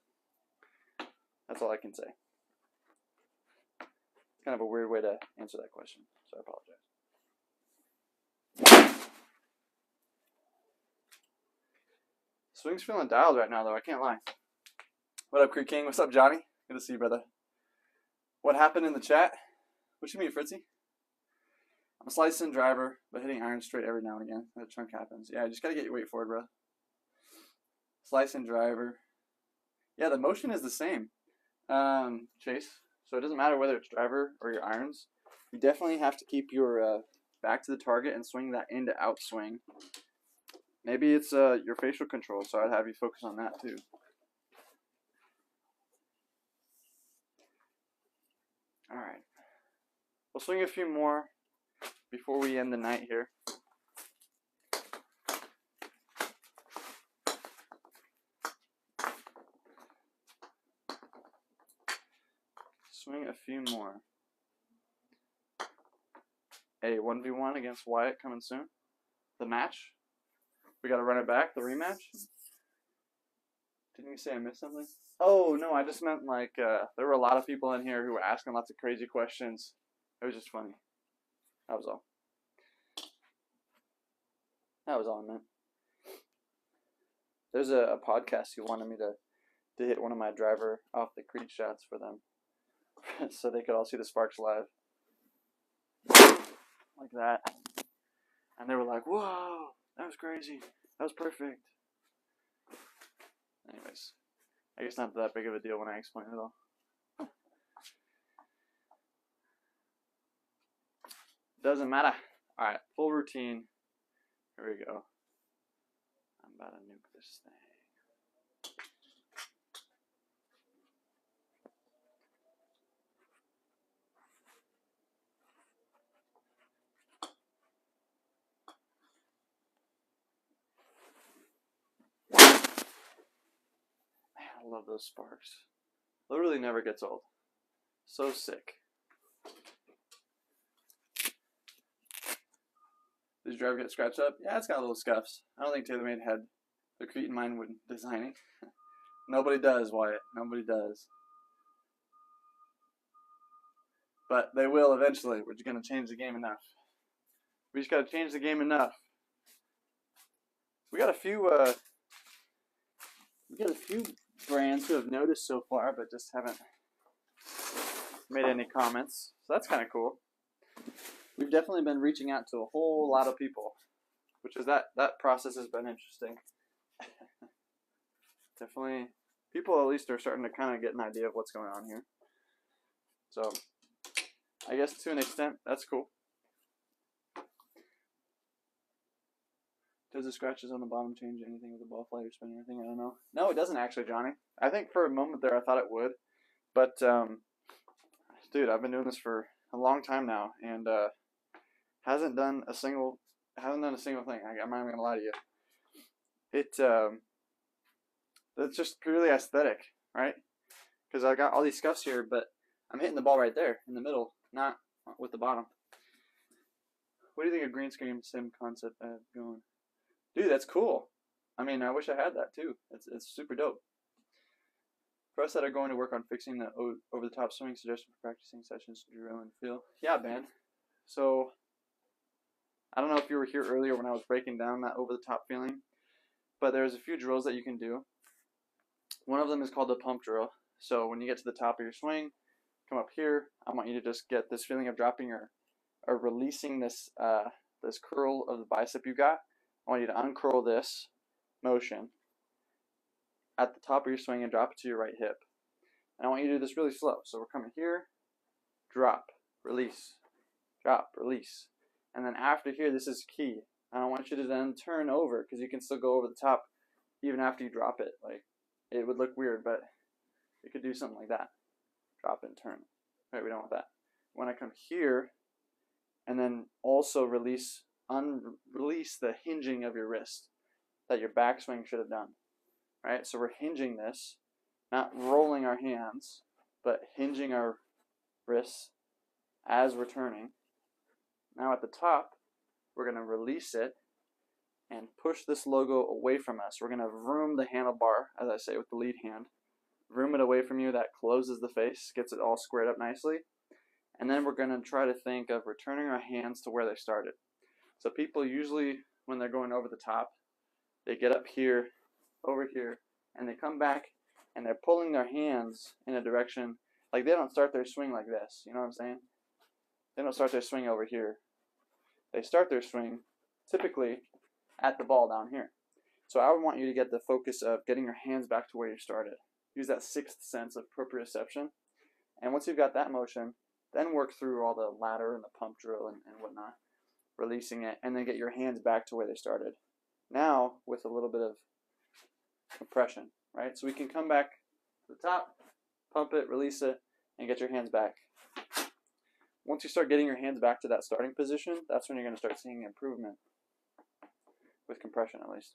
That's all I can say. It's kind of a weird way to answer that question, so I apologize. Swing's feeling dialed right now, though. I can't lie. What up, Creek King? What's up, Johnny? Good to see you, brother. What happened in the chat? What you mean, Fritzy? I'm a slicing driver, but hitting iron straight every now and again. That chunk happens. Yeah, you just gotta get your weight forward, bro. Slicing driver. Yeah, the motion is the same, Chase. So it doesn't matter whether it's driver or your irons. You definitely have to keep your back to the target and swing that in to outswing. Maybe it's your facial control, so I'd have you focus on that too. All right. We'll swing a few more before we end the night here. Swing a few more. A 1v1 against Wyatt coming soon. The match. We got to run it back, the rematch. Didn't you say I missed something? Oh, no, I just meant like there were a lot of people in here who were asking lots of crazy questions. It was just funny. That was all. That was all I meant. There's a podcast who wanted me to hit one of my driver off the creek shots for them. So they could all see the sparks live. Like that. And they were like, whoa, that was crazy. That was perfect. Anyways, I guess not that big of a deal when I explain it all. Doesn't matter. Alright, full routine. Here we go. I'm about to nuke this thing. I love those sparks. Literally never gets old. So sick. Does your driver get scratched up? Yeah, it's got little scuffs. I don't think TaylorMade had the Crete in mind when designing. Nobody does, Wyatt. Nobody does. But they will eventually. We're just going to change the game enough. We just got to change the game enough. We got a few brands who have noticed so far, but just haven't made any comments. So that's kind of cool. We've definitely been reaching out to a whole lot of people, which is that process has been interesting. Definitely, people at least are starting to kind of get an idea of what's going on here. So, I guess to an extent, that's cool. Does the scratches on the bottom change anything with the ball flight or spin or anything? I don't know. No, it doesn't actually, Johnny. I think for a moment there I thought it would. But, dude, I've been doing this for a long time now, and hasn't done a single thing. I'm not even going to lie to you. It's just purely aesthetic, right? Because I got all these scuffs here, but I'm hitting the ball right there in the middle, not with the bottom. What do you think of green screen sim concept going? Dude, that's cool. I mean, I wish I had that too. It's super dope. For us that are going to work on fixing the over-the-top swing, suggestion for practicing sessions, drill and feel. Yeah, Ben. So, I don't know if you were here earlier when I was breaking down that over-the-top feeling, but there's a few drills that you can do. One of them is called the pump drill. So when you get to the top of your swing, come up here. I want you to just get this feeling of dropping or releasing this this curl of the bicep you got. I want you to uncurl this motion at the top of your swing and drop it to your right hip. And I want you to do this really slow. So we're coming here, drop, release, drop, release. And then after here, this is key. And I want you to then turn over, because you can still go over the top even after you drop it. Like, it would look weird, but you could do something like that. Drop and turn. Right, we don't want that. When I come here, and then also release the hinging of your wrist that your backswing should have done. Right, so we're hinging this, not rolling our hands, but hinging our wrists as we're turning. Now at the top, we're going to release it and push this logo away from us. We're going to vroom the handlebar, as I say, with the lead hand. Vroom it away from you. That closes the face, gets it all squared up nicely. And then we're going to try to think of returning our hands to where they started. So people usually, when they're going over the top, they get up here, over here, and they come back and they're pulling their hands in a direction, like they don't start their swing like this, you know what I'm saying? They don't start their swing over here. They start their swing typically at the ball down here. So I would want you to get the focus of getting your hands back to where you started. Use that sixth sense of proprioception. And once you've got that motion, then work through all the ladder and the pump drill and whatnot, releasing it, and then get your hands back to where they started. Now, with a little bit of compression, right? So we can come back to the top, pump it, release it, and get your hands back. Once you start getting your hands back to that starting position, that's when you're going to start seeing improvement with compression, at least.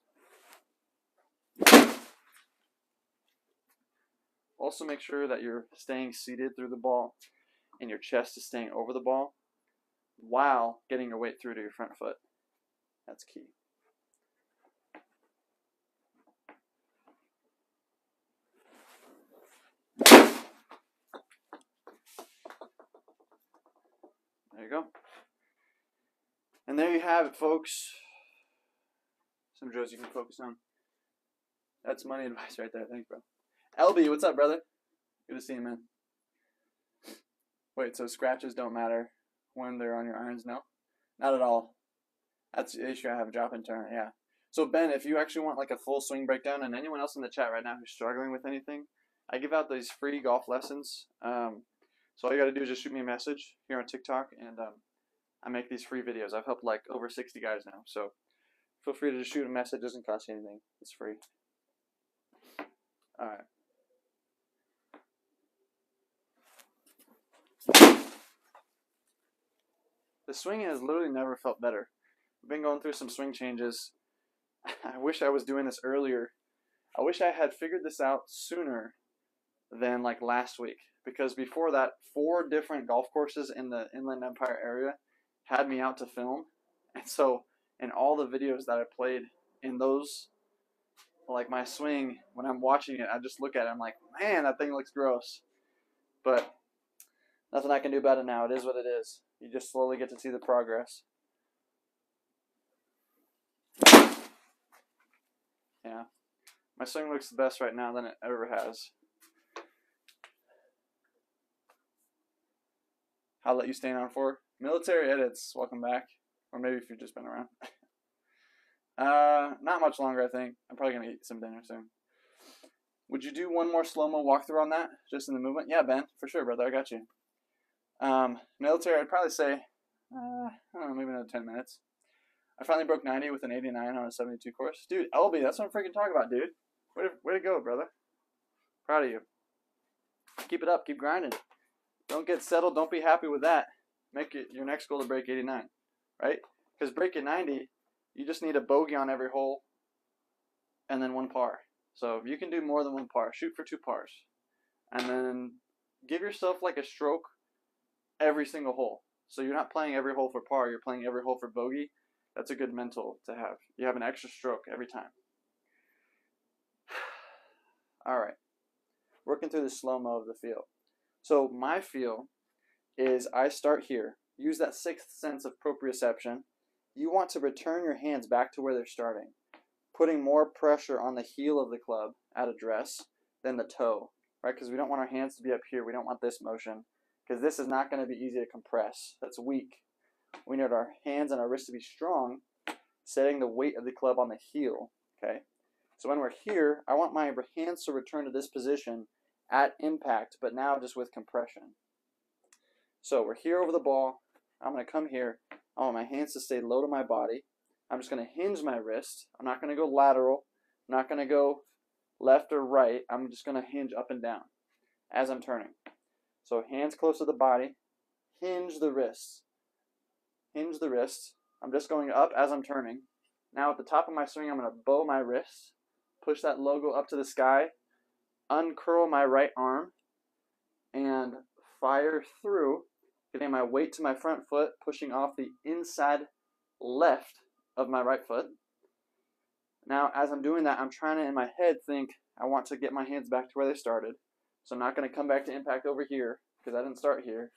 Also make sure that you're staying seated through the ball and your chest is staying over the ball while getting your weight through to your front foot. That's key. There you go. And there you have it, folks. Some drills you can focus on. That's money advice right there. Thanks, bro. LB, what's up, brother? Good to see you, man. Wait, so scratches don't matter when they're on your irons? No? Not at all. That's the issue I have, drop and turn, yeah. So, Ben, if you actually want like a full swing breakdown, and anyone else in the chat right now who's struggling with anything, I give out these free golf lessons. So all you got to do is just shoot me a message here on TikTok, and I make these free videos. I've helped like over 60 guys now, so feel free to just shoot a message. It doesn't cost you anything. It's free. All right. The swinging has literally never felt better. I've been going through some swing changes. I wish I was doing this earlier. I wish I had figured this out sooner than like last week, because before that, 4 different golf courses in the Inland Empire area had me out to film. And so in all the videos that I played in those, like my swing, when I'm watching it, I just look at it, I'm like, man, that thing looks gross. But nothing I can do about it now. It is what it is. You just slowly get to see the progress. Yeah. My swing looks the best right now than it ever has. I'll let you stay on for military edits. Welcome back. Or maybe if you've just been around. Not much longer, I think. I'm probably going to eat some dinner soon. Would you do one more slow-mo walkthrough on that? Just in the movement? Yeah, Ben. For sure, brother. I got you. Military, I'd probably say, I don't know, maybe another 10 minutes. I finally broke 90 with an 89 on a 72 course. Dude, LB, that's what I'm freaking talking about, dude. Way to go, brother. Proud of you. Keep it up. Keep grinding. Don't get settled. Don't be happy with that. Make it your next goal to break 89, right? Because breaking 90, you just need a bogey on every hole and then 1 par. So if you can do more than 1 par, shoot for 2 pars. And then give yourself like a stroke every single hole. So you're not playing every hole for par, you're playing every hole for bogey. That's a good mental to have. You have an extra stroke every time. Alright. Working through the slow-mo of the feel. So my feel is I start here. Use that 6th sense of proprioception. You want to return your hands back to where they're starting, putting more pressure on the heel of the club at address than the toe, right? Because we don't want our hands to be up here. We don't want this motion, because this is not going to be easy to compress. That's weak. We need our hands and our wrists to be strong, setting the weight of the club on the heel, okay? So when we're here, I want my hands to return to this position at impact, but now just with compression. So we're here over the ball. I'm going to come here. I want my hands to stay low to my body. I'm just going to hinge my wrist. I'm not going to go lateral. I'm not going to go left or right. I'm just going to hinge up and down as I'm turning. So hands close to the body. Hinge the wrists. Hinge the wrists. I'm just going up as I'm turning. Now at the top of my swing, I'm going to bow my wrists. Push that logo up to the sky. Uncurl my right arm. And fire through, getting my weight to my front foot, pushing off the inside left of my right foot. Now, as I'm doing that, I'm trying to, in my head, think I want to get my hands back to where they started. So I'm not going to come back to impact over here, because I didn't start here.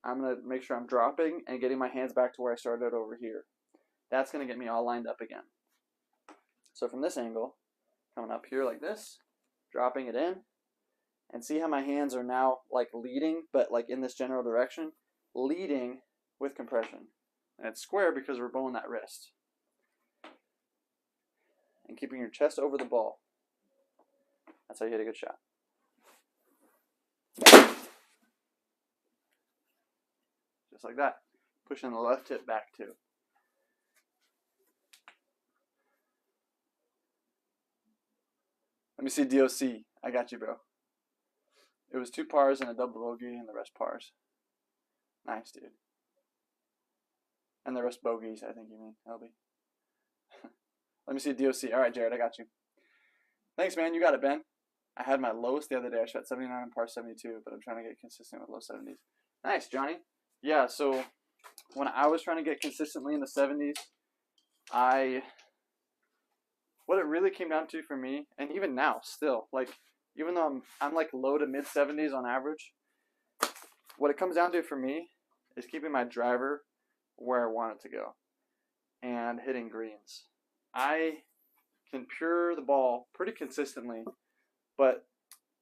I'm going to make sure I'm dropping and getting my hands back to where I started over here. That's going to get me all lined up again. So from this angle, coming up here like this, dropping it in, and see how my hands are now like leading, but like in this general direction, leading with compression. And it's square because we're bowing that wrist. And keeping your chest over the ball. That's how you hit a good shot. Just like that. Pushing the left hip back too. Let me see DOC. I got you, bro. It was 2 pars and a double bogey and the rest pars. Nice, dude. And the rest bogeys, I think you mean, LB. Let me see DOC. All right, Jared, I got you. Thanks, man. You got it, Ben. I had my lowest the other day. I shot 79 and par 72, but I'm trying to get consistent with low 70s. Nice, Johnny. Yeah, so when I was trying to get consistently in the 70s, what it really came down to for me, and even now still, like, even though I'm like low to mid 70s on average, what it comes down to for me is keeping my driver where I want it to go and hitting greens. I can pure the ball pretty consistently, but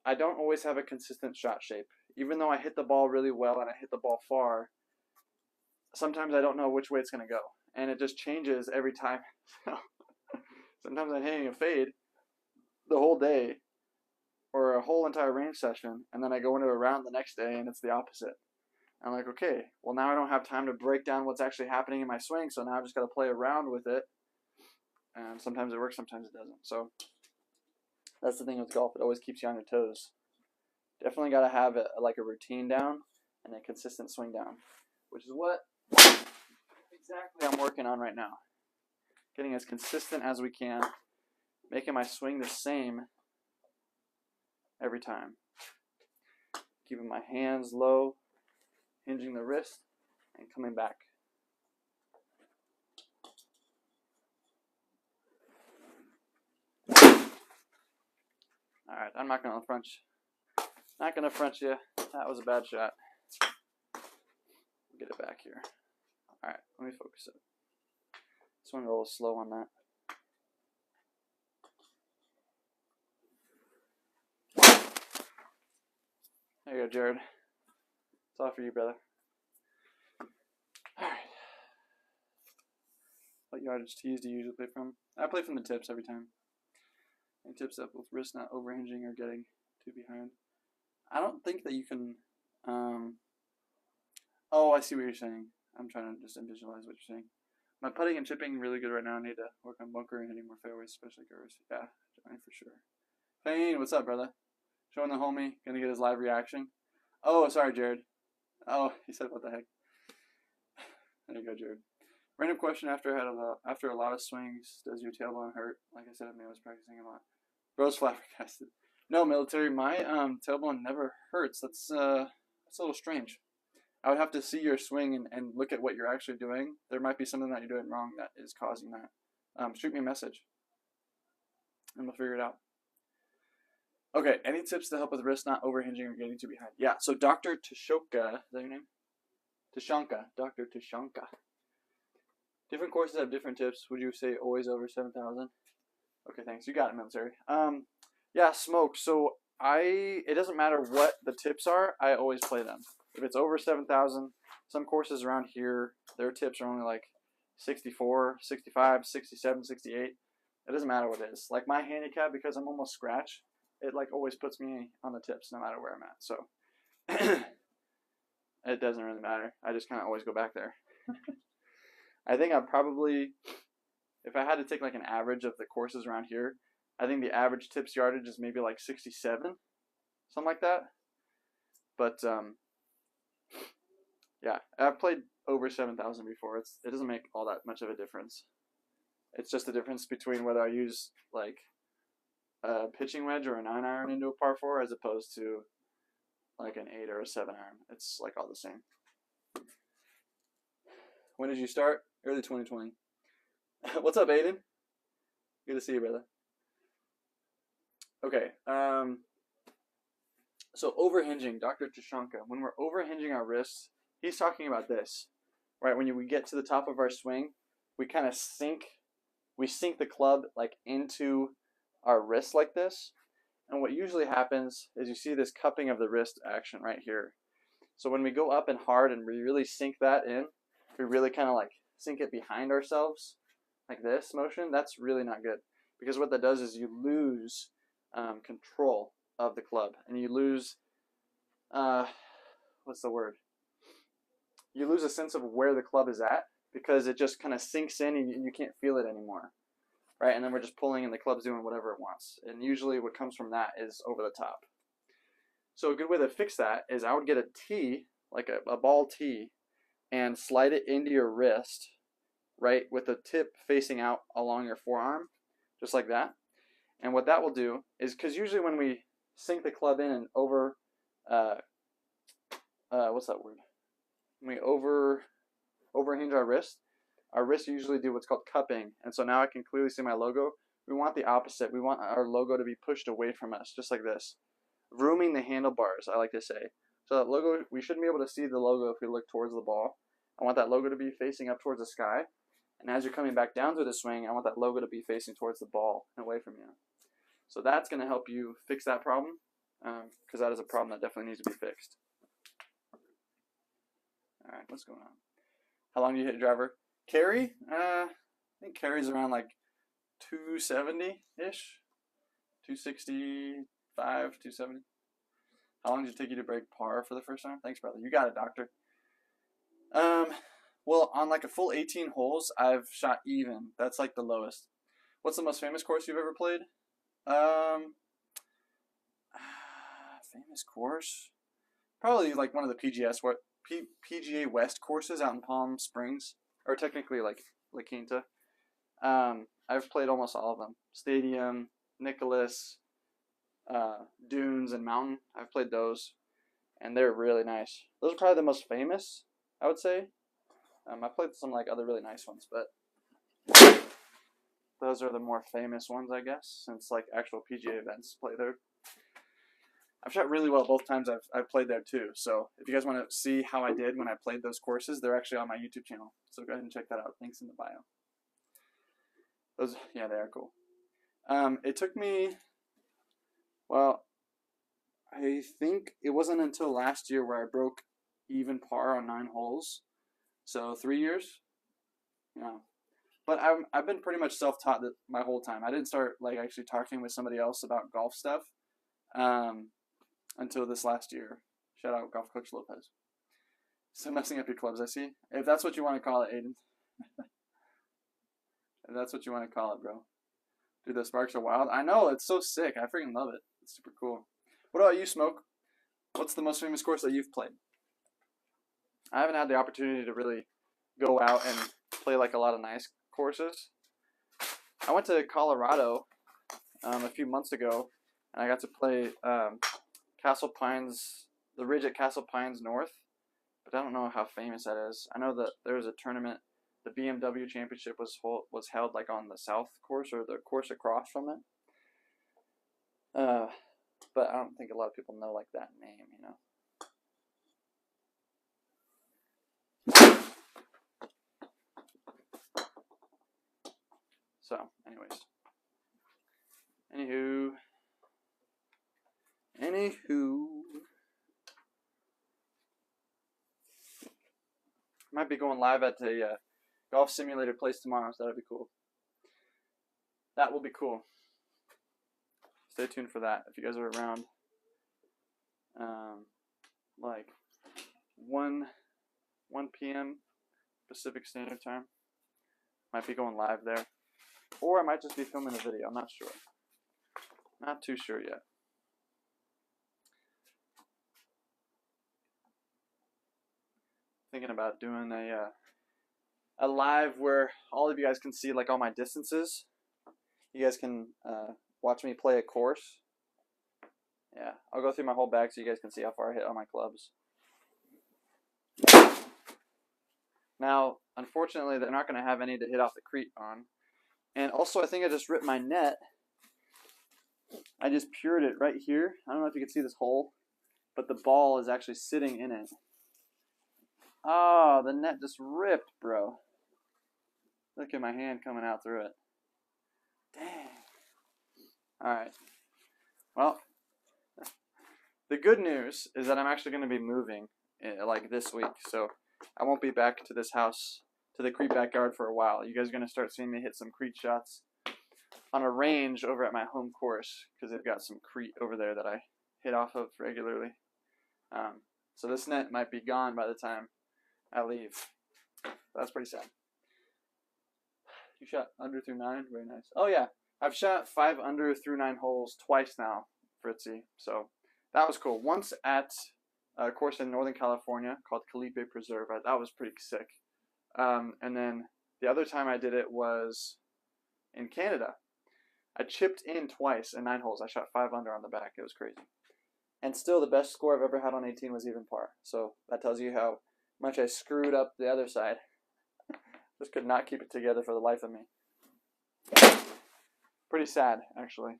I don't always have a consistent shot shape. Even though I hit the ball really well and I hit the ball far, sometimes I don't know which way it's going to go. And it just changes every time. Sometimes I'm hitting a fade the whole day or a whole entire range session, and then I go into a round the next day and it's the opposite. I'm like, okay, well now I don't have time to break down what's actually happening in my swing, so now I've just got to play around with it. And sometimes it works, sometimes it doesn't. So that's the thing with golf. It always keeps you on your toes. Definitely got to have like a routine down and a consistent swing down, which is what exactly I'm working on right now. Getting as consistent as we can, making my swing the same every time. Keeping my hands low, hinging the wrist, and coming back. Alright, I'm not gonna front you. That was a bad shot. Get it back here. Alright, let me focus it. Swing a little slow on that. There you go, Jared. It's all for you, brother. Alright. What yardage tees do you usually play from? I play from the tips every time. And tips up with wrist not overhinging or getting too behind. I don't think that you can. Oh, I see what you're saying. I'm trying to just visualize what you're saying. My putting and chipping really good right now. I need to work on bunkering, hitting more fairways, especially curves. Yeah, Johnny for sure. Payne, what's up, brother? Showing the homie. Gonna get his live reaction. Oh, sorry, Jared. Oh, he said, what the heck? There you go, Jared. Random question after a lot of swings, does your tailbone hurt? Like I said, I was practicing a lot. Bro's flabbergasted. No, military, my tailbone never hurts. That's a little strange. I would have to see your swing and look at what you're actually doing. There might be something that you're doing wrong that is causing that. Shoot me a message, and we'll figure it out. Okay, any tips to help with wrist not overhinging or getting too behind? Yeah, so Dr. Tashoka, is that your name? Tashanka, Dr. Tashanka. Different courses have different tips. Would you say always over 7,000? Okay, thanks. You got it, military. Yeah, smoke. So it doesn't matter what the tips are. I always play them. If it's over 7,000, some courses around here, their tips are only like 64, 65, 67, 68. It doesn't matter what it is. Like my handicap, because I'm almost scratch, it like always puts me on the tips no matter where I'm at. So it doesn't really matter. I just kind of always go back there. I think I'm probably, if I had to take like an average of the courses around here, I think the average tips yardage is maybe like 67, something like that. But yeah, I've played over 7,000 before. It doesn't make all that much of a difference. It's just the difference between whether I use like a pitching wedge or a 9-iron into a par 4 as opposed to like an 8 or a 7-iron. It's like all the same. When did you start? Early 2020. What's up, Aiden? Good to see you, brother. Okay. So overhinging, Dr. Tashanka. When we're overhinging our wrists, he's talking about this, right? When we get to the top of our swing, we kind of sink the club like into our wrist like this, And what usually happens is you see this cupping of the wrist action right here. So when we go up and hard and we really sink that in, we really kind of like sink it behind ourselves, like this motion, that's really not good. Because what that does is you lose control of the club, and you lose, what's the word? You lose a sense of where the club is at, because it just kind of sinks in and you can't feel it anymore, right? And then we're just pulling and the club's doing whatever it wants. And usually what comes from that is over the top. So a good way to fix that is I would get a tee, like a ball tee, and slide it into your wrist, right, with the tip facing out along your forearm, just like that. And what that will do is, because usually when we sink the club in and over, what's that word? When we overhinge our wrists usually do what's called cupping. And so now I can clearly see my logo. We want the opposite. We want our logo to be pushed away from us, just like this. Rooming the handlebars, I like to say. So that logo, we shouldn't be able to see the logo if we look towards the ball. I want that logo to be facing up towards the sky. And as you're coming back down through the swing, I want that logo to be facing towards the ball and away from you. So that's going to help you fix that problem, because that is a problem that definitely needs to be fixed. All right, what's going on? How long do you hit driver? Carry? I think carry's around like 270-ish. 265, 270. How long did it take you to break par for the first time? Thanks, brother. You got it, doctor. Well, on like a full 18 holes, I've shot even. That's like the lowest. What's the most famous course you've ever played? Famous course? Probably like one of the PGA West courses out in Palm Springs, or technically like La Quinta. I've played almost all of them. Stadium, Nicholas, Dunes, and Mountain. I've played those, and they're really nice. Those are probably the most famous, I would say. I played some like other really nice ones, but those are the more famous ones, I guess, since like actual PGA events play there. I've shot really well both times I've played there too. So if you guys want to see how I did when I played those courses, they're actually on my YouTube channel. So go ahead and check that out. Links in the bio. Those, yeah, they are cool. It took me, well, I think it wasn't until last year where I broke even par on 9 holes. So 3 years. Yeah. But I've been pretty much self-taught my whole time. I didn't start like actually talking with somebody else about golf stuff until this last year. Shout out Golf Coach Lopez. So messing up your clubs, I see. If that's what you want to call it, Aiden. If that's what you want to call it, bro. Dude, the sparks are wild. I know, it's so sick. I freaking love it. It's super cool. What about you, Smoke? What's the most famous course that you've played? I haven't had the opportunity to really go out and play like a lot of nice courses. I went to Colorado a few months ago, and I got to play Castle Pines, the ridge at Castle Pines North, but I don't know how famous that is. I know that there was a tournament, the BMW Championship was held like on the south course, or the course across from it. But I don't think a lot of people know like that name, you know. So, anyways. Anywho. Might be going live at a golf simulator place tomorrow, so that'd be cool. That will be cool. Stay tuned for that if you guys are around. Like 1 p.m. Pacific Standard Time. Might be going live there. Or I might just be filming a video. I'm not sure. Not too sure yet. Thinking about doing a live where all of you guys can see like all my distances. You guys can watch me play a course. Yeah, I'll go through my whole bag so you guys can see how far I hit on my clubs. Now, unfortunately, they're not going to have any to hit off the cleat on. And also, I think I just ripped my net. I just pured it right here. I don't know if you can see this hole, but the ball is actually sitting in it. Oh, the net just ripped, bro. Look at my hand coming out through it. Dang. Alright. Well, the good news is that I'm actually going to be moving like this week, so I won't be back to this house, to the Crete backyard for a while. You guys are going to start seeing me hit some Crete shots on a range over at my home course because they've got some Crete over there that I hit off of regularly. So this net might be gone by the time I leave. That's pretty sad. You shot under through 9? Very nice. Oh yeah, I've shot 5 under through 9 holes twice now, Fritzy. So that was cool. Once at a course in Northern California called Calipe Preserve. That was pretty sick. And then the other time I did it was in Canada. I chipped in twice in 9 holes. I shot 5 under on the back. It was crazy. And still, the best score I've ever had on 18 was even par. So that tells you how much I screwed up the other side. Just could not keep it together for the life of me. Pretty sad, actually.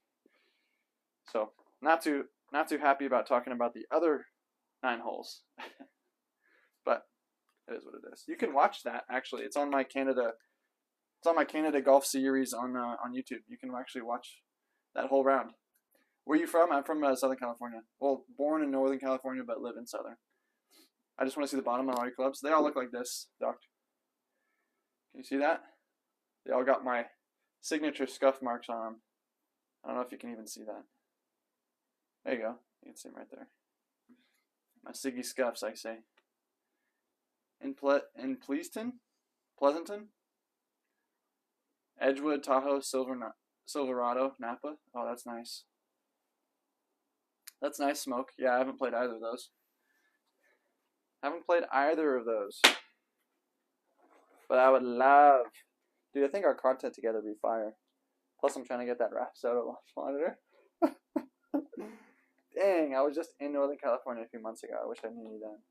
So not too happy about talking about the other 9 holes. But it is what it is. You can watch that, actually. It's on my Canada golf series on YouTube. You can actually watch that whole round. Where are you from? I'm from Southern California. Well, born in Northern California, but live in Southern. I just want to see the bottom of all your clubs. They all look like this, Doc. Can you see that? They all got my signature scuff marks on them. I don't know if you can even see that. There you go. You can see them right there. My Siggy scuffs, I say. In Pleasanton? Edgewood, Tahoe, Silverado, Napa. Oh, that's nice. That's nice, Smoke. Yeah, I haven't played either of those. But I would love... Dude, I think our content together would be fire. Plus, I'm trying to get that Rapsodo launch monitor. Dang, I was just in Northern California a few months ago. I wish I knew you then.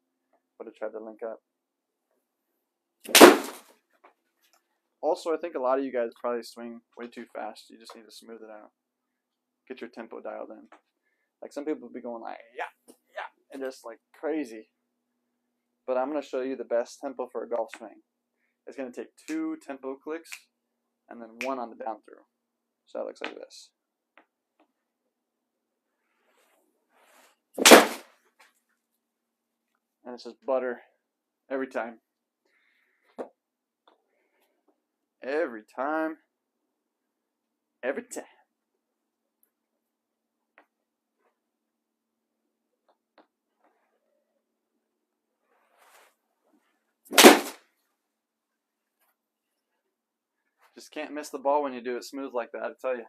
Would have tried to link up. Also, I think a lot of you guys probably swing way too fast. You just need to smooth it out. Get your tempo dialed in. Like, some people will be going like, yeah, and just like crazy. But I'm going to show you the best tempo for a golf swing. It's going to take 2 tempo clicks and then 1 on the down through. So that looks like this. And it's just butter every time. Every time. Every time. Just can't miss the ball when you do it smooth like that, I tell you.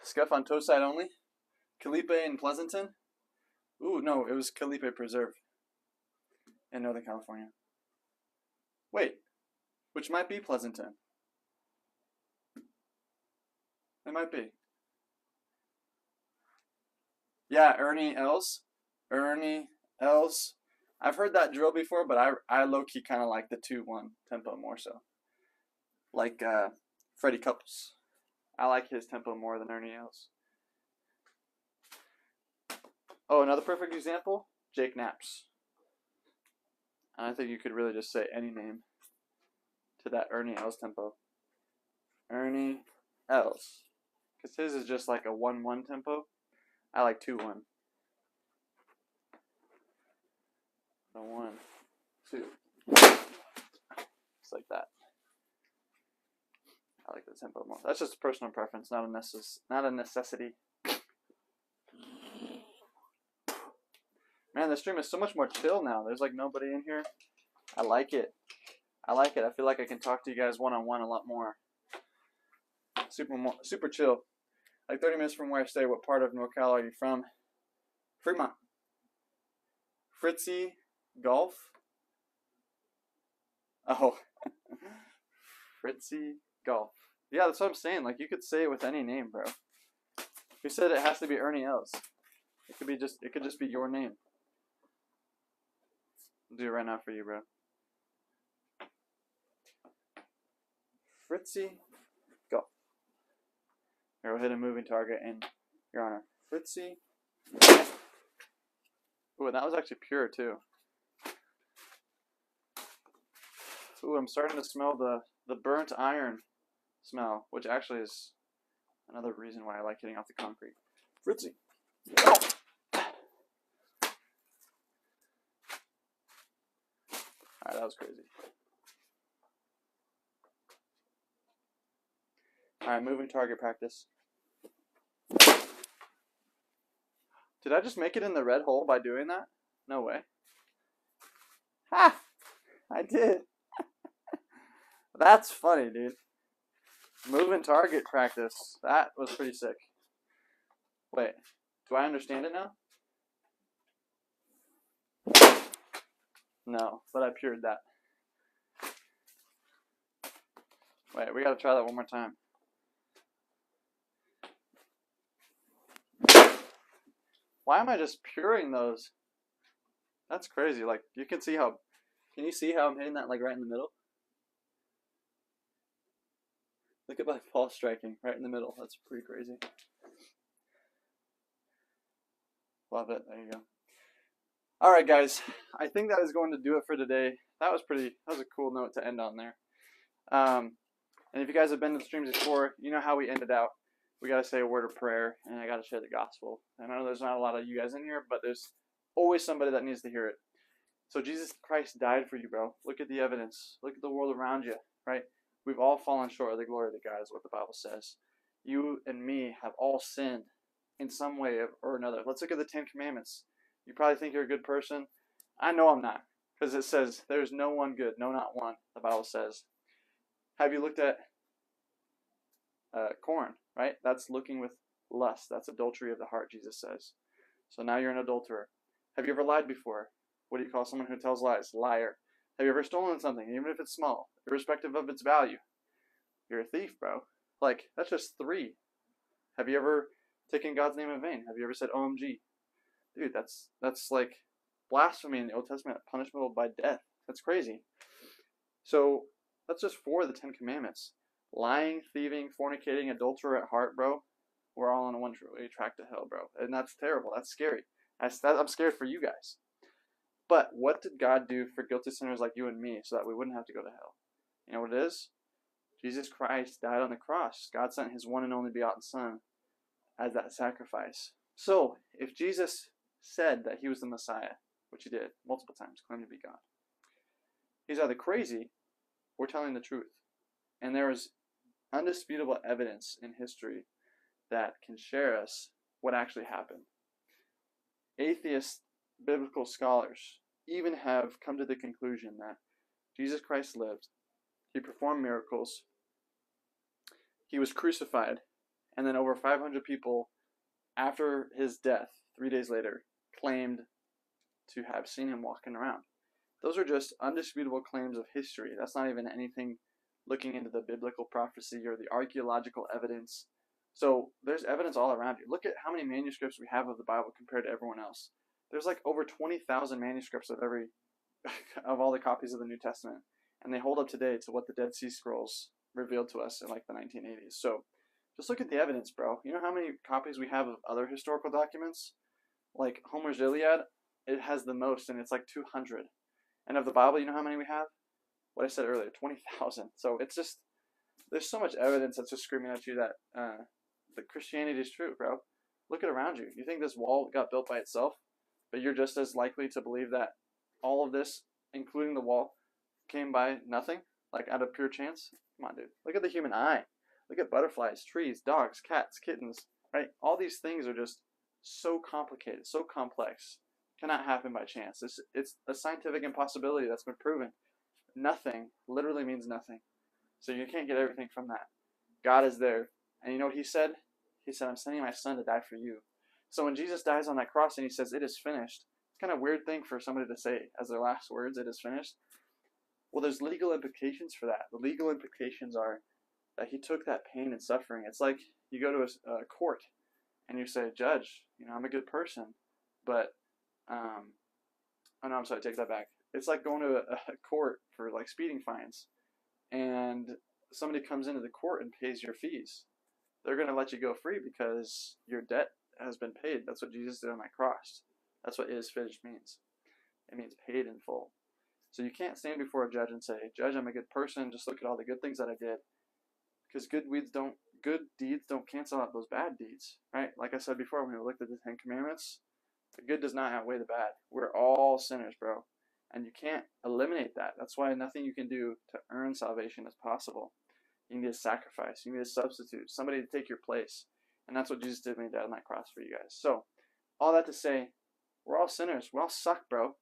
Scuff on toe side only. Calipe in Pleasanton. Ooh, no, it was Calipe Preserve in Northern California. Wait, which might be Pleasanton. It might be. Yeah, Ernie Els. I've heard that drill before, but I low-key kind of like the 2-1 tempo more so. Like Freddie Couples. I like his tempo more than Ernie Els. Oh, another perfect example, Jake Knapp's. And I think you could really just say any name to that Ernie Els tempo. Ernie Els. Because his is just like a 1-1 tempo. I like 2-1. So 1, 2. Just like that. I like the tempo more. That's just a personal preference, not a necessity. Man, the stream is so much more chill now. There's like nobody in here. I like it. I feel like I can talk to you guys one-on-one a lot more. Super chill. Like 30 minutes from where I stay. What part of NorCal are you from? Fremont. Fritzy Golf? Oh. Fritzy Golf. Yeah, that's what I'm saying. Like, you could say it with any name, bro. Who said it has to be Ernie Els? It could just be your name. I'll do it right now for you, bro. Fritzy Golf. Here, we'll hit a moving target in your honor. Fritzy. Ooh, and that was actually pure too. Ooh, I'm starting to smell the burnt iron smell, which actually is Another reason why I like hitting off the concrete. Fritzy. Oh. Alright, that was crazy. Alright, moving target practice. Did I just make it in the red hole by doing that? No way. Ha! I did. That's funny, dude. Moving target practice. That was pretty sick. Wait, do I understand it now? No, but I pured that. Wait, we gotta try that one more time. Why am I just puring those? That's crazy. Like, you can see how... Can you see how I'm hitting that, like, right in the middle? Look at my ball striking right in the middle. That's pretty crazy. Love it. There you go. All right, guys. I think that is going to do it for today. That was a cool note to end on there. And if you guys have been to the streams before, you know how we ended out. We got to say a word of prayer, and I got to share the gospel. And I know there's not a lot of you guys in here, but there's always somebody that needs to hear it. So Jesus Christ died for you, bro. Look at the evidence. Look at the world around you, right? We've all fallen short of the glory of God, is what the Bible says. You and me have all sinned in some way or another. Let's look at the 10 Commandments. You probably think you're a good person. I know I'm not, because it says there's no one good, no, not one, the Bible says. Have you looked at corn, right? That's looking with lust. That's adultery of the heart, Jesus says. So now you're an adulterer. Have you ever lied before? What do you call someone who tells lies? Liar. Have you ever stolen something, even if it's small, irrespective of its value? You're a thief, bro. Like, that's just 3. Have you ever taken God's name in vain? Have you ever said OMG? Dude, that's like blasphemy in the Old Testament, punishable by death. That's crazy. So that's just 4 of the 10 Commandments. Lying, thieving, fornicating, adulterer at heart, bro. We're all on a one-way track to hell, bro. And that's terrible. That's scary. I'm scared for you guys. But what did God do for guilty sinners like you and me so that we wouldn't have to go to hell? You know what it is? Jesus Christ died on the cross. God sent his one and only begotten Son as that sacrifice. So, if Jesus said that he was the Messiah, which he did multiple times, claimed to be God, he's either crazy or telling the truth. And there is undisputable evidence in history that can share us what actually happened. Atheist biblical scholars even have come to the conclusion that Jesus Christ lived, he performed miracles, he was crucified, and then over 500 people after his death, 3 days later, claimed to have seen him walking around. Those are just undisputable claims of history. That's not even anything looking into the biblical prophecy or the archaeological evidence. So there's evidence all around you. Look at how many manuscripts we have of the Bible compared to everyone else. There's like over 20,000 manuscripts of of all the copies of the New Testament, and they hold up today to what the Dead Sea Scrolls revealed to us in like the 1980s. So just look at the evidence, bro. You know how many copies we have of other historical documents? Like Homer's Iliad, it has the most, and it's like 200. And of the Bible, you know how many we have? What I said earlier, 20,000. So it's just, there's so much evidence that's just screaming at you that Christianity is true, bro. Look at around you. You think this wall got built by itself? But you're just as likely to believe that all of this, including the wall, came by nothing? Like out of pure chance? Come on, dude. Look at the human eye. Look at butterflies, trees, dogs, cats, kittens, right? All these things are just so complicated, so complex. Cannot happen by chance. It's a scientific impossibility that's been proven. Nothing literally means nothing. So you can't get everything from that. God is there. And you know what he said? He said, I'm sending my son to die for you. So when Jesus dies on that cross and he says, it is finished, it's kind of a weird thing for somebody to say as their last words, it is finished. Well, there's legal implications for that. The legal implications are that he took that pain and suffering. It's like you go to a court and you say, Judge, you know, I'm a good person, but, oh no, I'm sorry, take that back. It's like going to a court for like speeding fines, and somebody comes into the court and pays your fees. They're going to let you go free because your debt has been paid. That's what Jesus did on that cross. That's what is finished means. It means paid in full. So you can't stand before a judge and say, Judge, I'm a good person. Just look at all the good things that I did. because good deeds don't cancel out those bad deeds, right? Like I said before, when we looked at the 10 Commandments, the good does not outweigh the bad. We're all sinners, bro, and you can't eliminate that. That's why nothing you can do to earn salvation is possible. You need a sacrifice. You need a substitute, somebody to take your place, and that's what Jesus did when he died on that cross for you guys. So, all that to say, we're all sinners. We all suck, bro.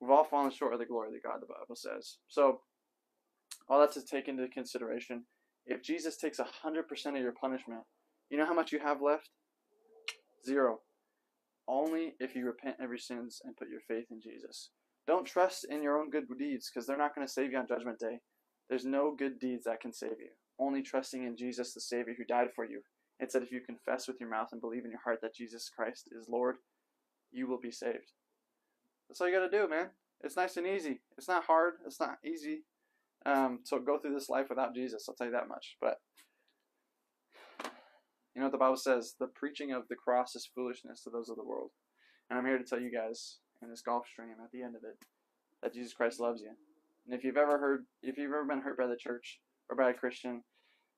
We've all fallen short of the glory of God, the Bible says. So, all that to take into consideration. If Jesus takes 100% of your punishment, you know how much you have left? 0. Only if you repent of your sins and put your faith in Jesus. Don't trust in your own good deeds, because they're not going to save you on Judgment Day. There's no good deeds that can save you. Only trusting in Jesus, the Savior who died for you. It said if you confess with your mouth and believe in your heart that Jesus Christ is Lord, you will be saved. That's all you got to do, man. It's nice and easy. It's not hard. It's not easy. So go through this life without Jesus. I'll tell you that much. But you know what the Bible says? The preaching of the cross is foolishness to those of the world. And I'm here to tell you guys in this Gulf Stream at the end of it that Jesus Christ loves you. And if you've ever been hurt by the church or by a Christian,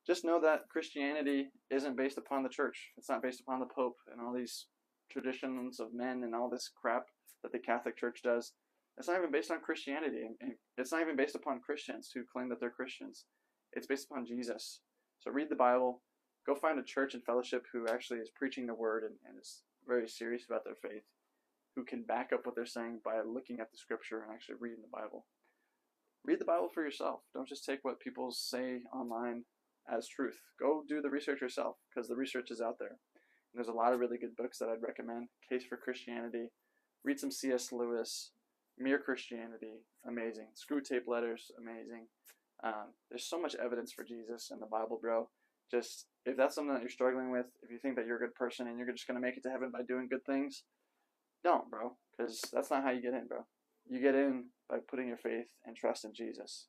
just know that Christianity isn't based upon the church. It's not based upon the Pope and all these traditions of men and all this crap that the Catholic Church does. It's not even based on Christianity. And it's not even based upon Christians who claim that they're Christians. It's based upon Jesus. So read the Bible. Go find a church and fellowship who actually is preaching the word and is very serious about their faith, who can back up what they're saying by looking at the scripture and actually reading the Bible. Read the Bible for yourself. Don't just take what people say online as truth. Go do the research yourself, because the research is out there. And there's a lot of really good books that I'd recommend. Case for Christianity. Read some C.S. Lewis. Mere Christianity. Amazing. Screw Tape Letters. Amazing. There's so much evidence for Jesus in the Bible, bro. Just, if that's something that you're struggling with, if you think that you're a good person and you're just going to make it to heaven by doing good things, don't, bro. Because that's not how you get in, bro. You get in by putting your faith and trust in Jesus.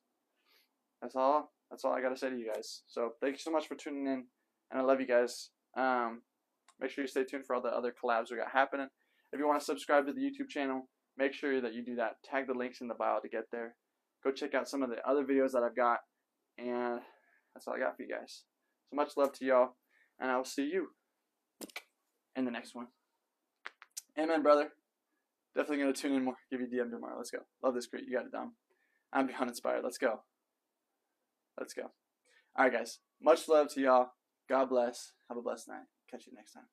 That's all I got to say to you guys. So thank you so much for tuning in, and I love you guys. Make sure you stay tuned for all the other collabs we got happening. If you want to subscribe to the YouTube channel, make sure that you do that. Tag the links in the bio to get there. Go check out some of the other videos that I've got, and that's all I got for you guys. So much love to y'all, and I will see you in the next one. Amen, brother. Definitely going to tune in more. Give you a DM tomorrow. Let's go. Love this great. You got it, Dom. I'm beyond inspired. Let's go. Let's go. All right, guys. Much love to y'all. God bless. Have a blessed night. Catch you next time.